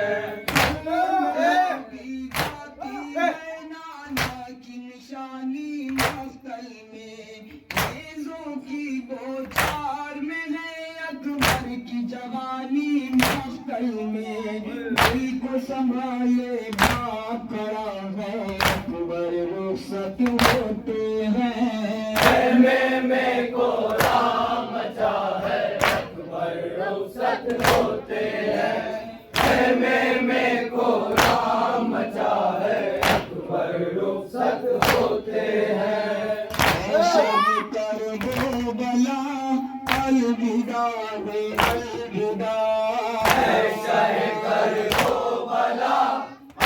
نانا کی نشانی مختل میں تیزوں کی بوچھار میں ہے اکبر کی جوانی مختل میں دل کو سنبھالے باپ کھڑا ہے اکبر رخصت ہوتے ہیں خیمے میں کوہرام مچا ہے اکبر رخصت ہوتے ہیں خیمے میں کوہرام مچا ہے اکبر رخصت ہوتے ہیں شب کربو بلا الوداع الوداع شہ کربلا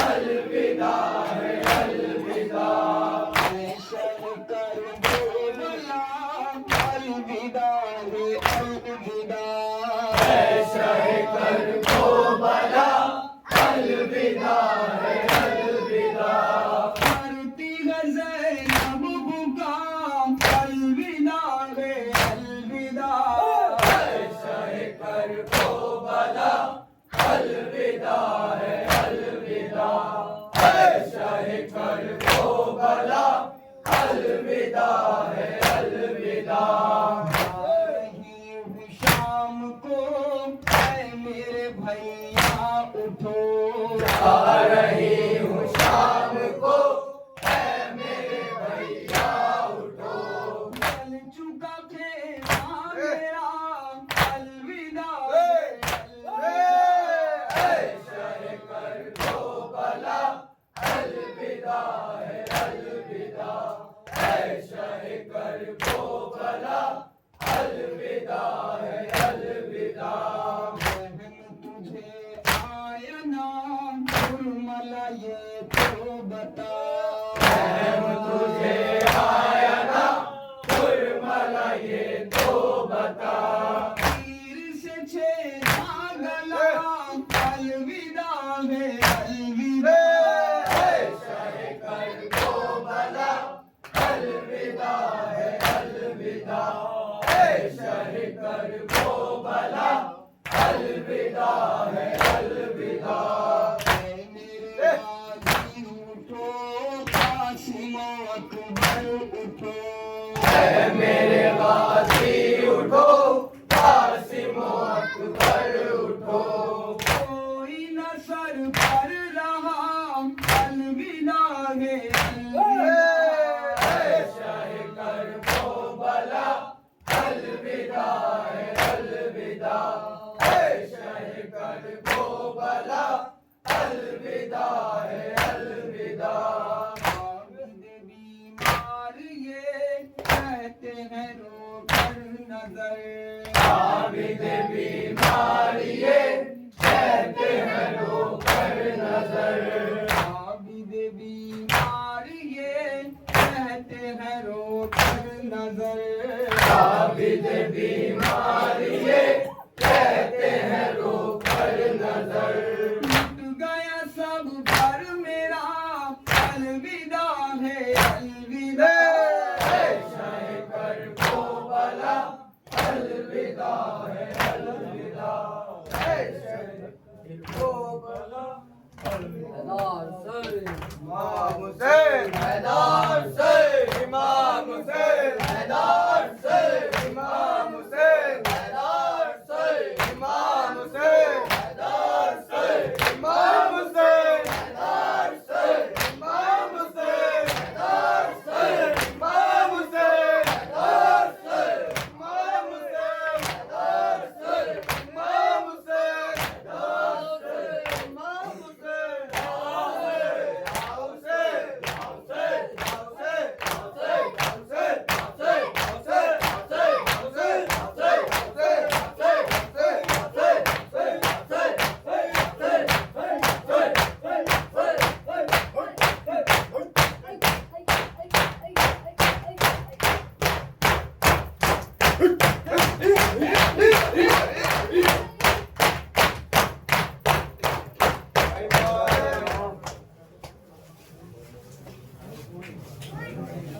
الوداع ہے الوداع شب کربو بلا الوداع الوداع شہ کربلا الوداع ہے الوداع کرتی ہے زینب بکا الوداع الوداع شہ کربلا الوداع ہے الوداع شہ کربلا الوداع ہے الوداع رہی ہوں شام کو اے میرے بھیا اٹھو آ رہی ہوں شام کو اے میرے بھیا اٹھو چل چکا خیمہ میرا الوداع شہ کربلا الوداع ہے الوداع شہ کربلا الوداع ہے الوداع تجھے آیا نام برملا یہ تو بتا تجھے آیا نا برملا یہ تو بتا تیر سے چھیدا گلا الوداع ہے الوداع شہ کربلا الوداع ہے الوداع شہ کربلا الوداع ہے الوداع اے میرے غازی اٹھو قاسم و اکبر اٹھو اے میرے غازی اٹھو قاسم و اکبر اٹھو کوئی نہ سر پر رہا الوداع ہے الوداع شہ کربلا الوداع ہے الوداع شہ کربلا الوداع ہے الوداع عابد بیمار یہ کہتے ہیں رو کر نظر عابد بیمار یہ کہتے ہیں رو کر نظر عابد بیمار یہ کہتے ہیں رو کر نظر عابد بیمار یہ کہتے ہیں رو کر نظر ٹوٹ گیا سب پر میرا الوداع ہے الوداع شہ کربلا الوداع ہے الوداع شہ کربلا حیدار سر امام حسین حیدار سر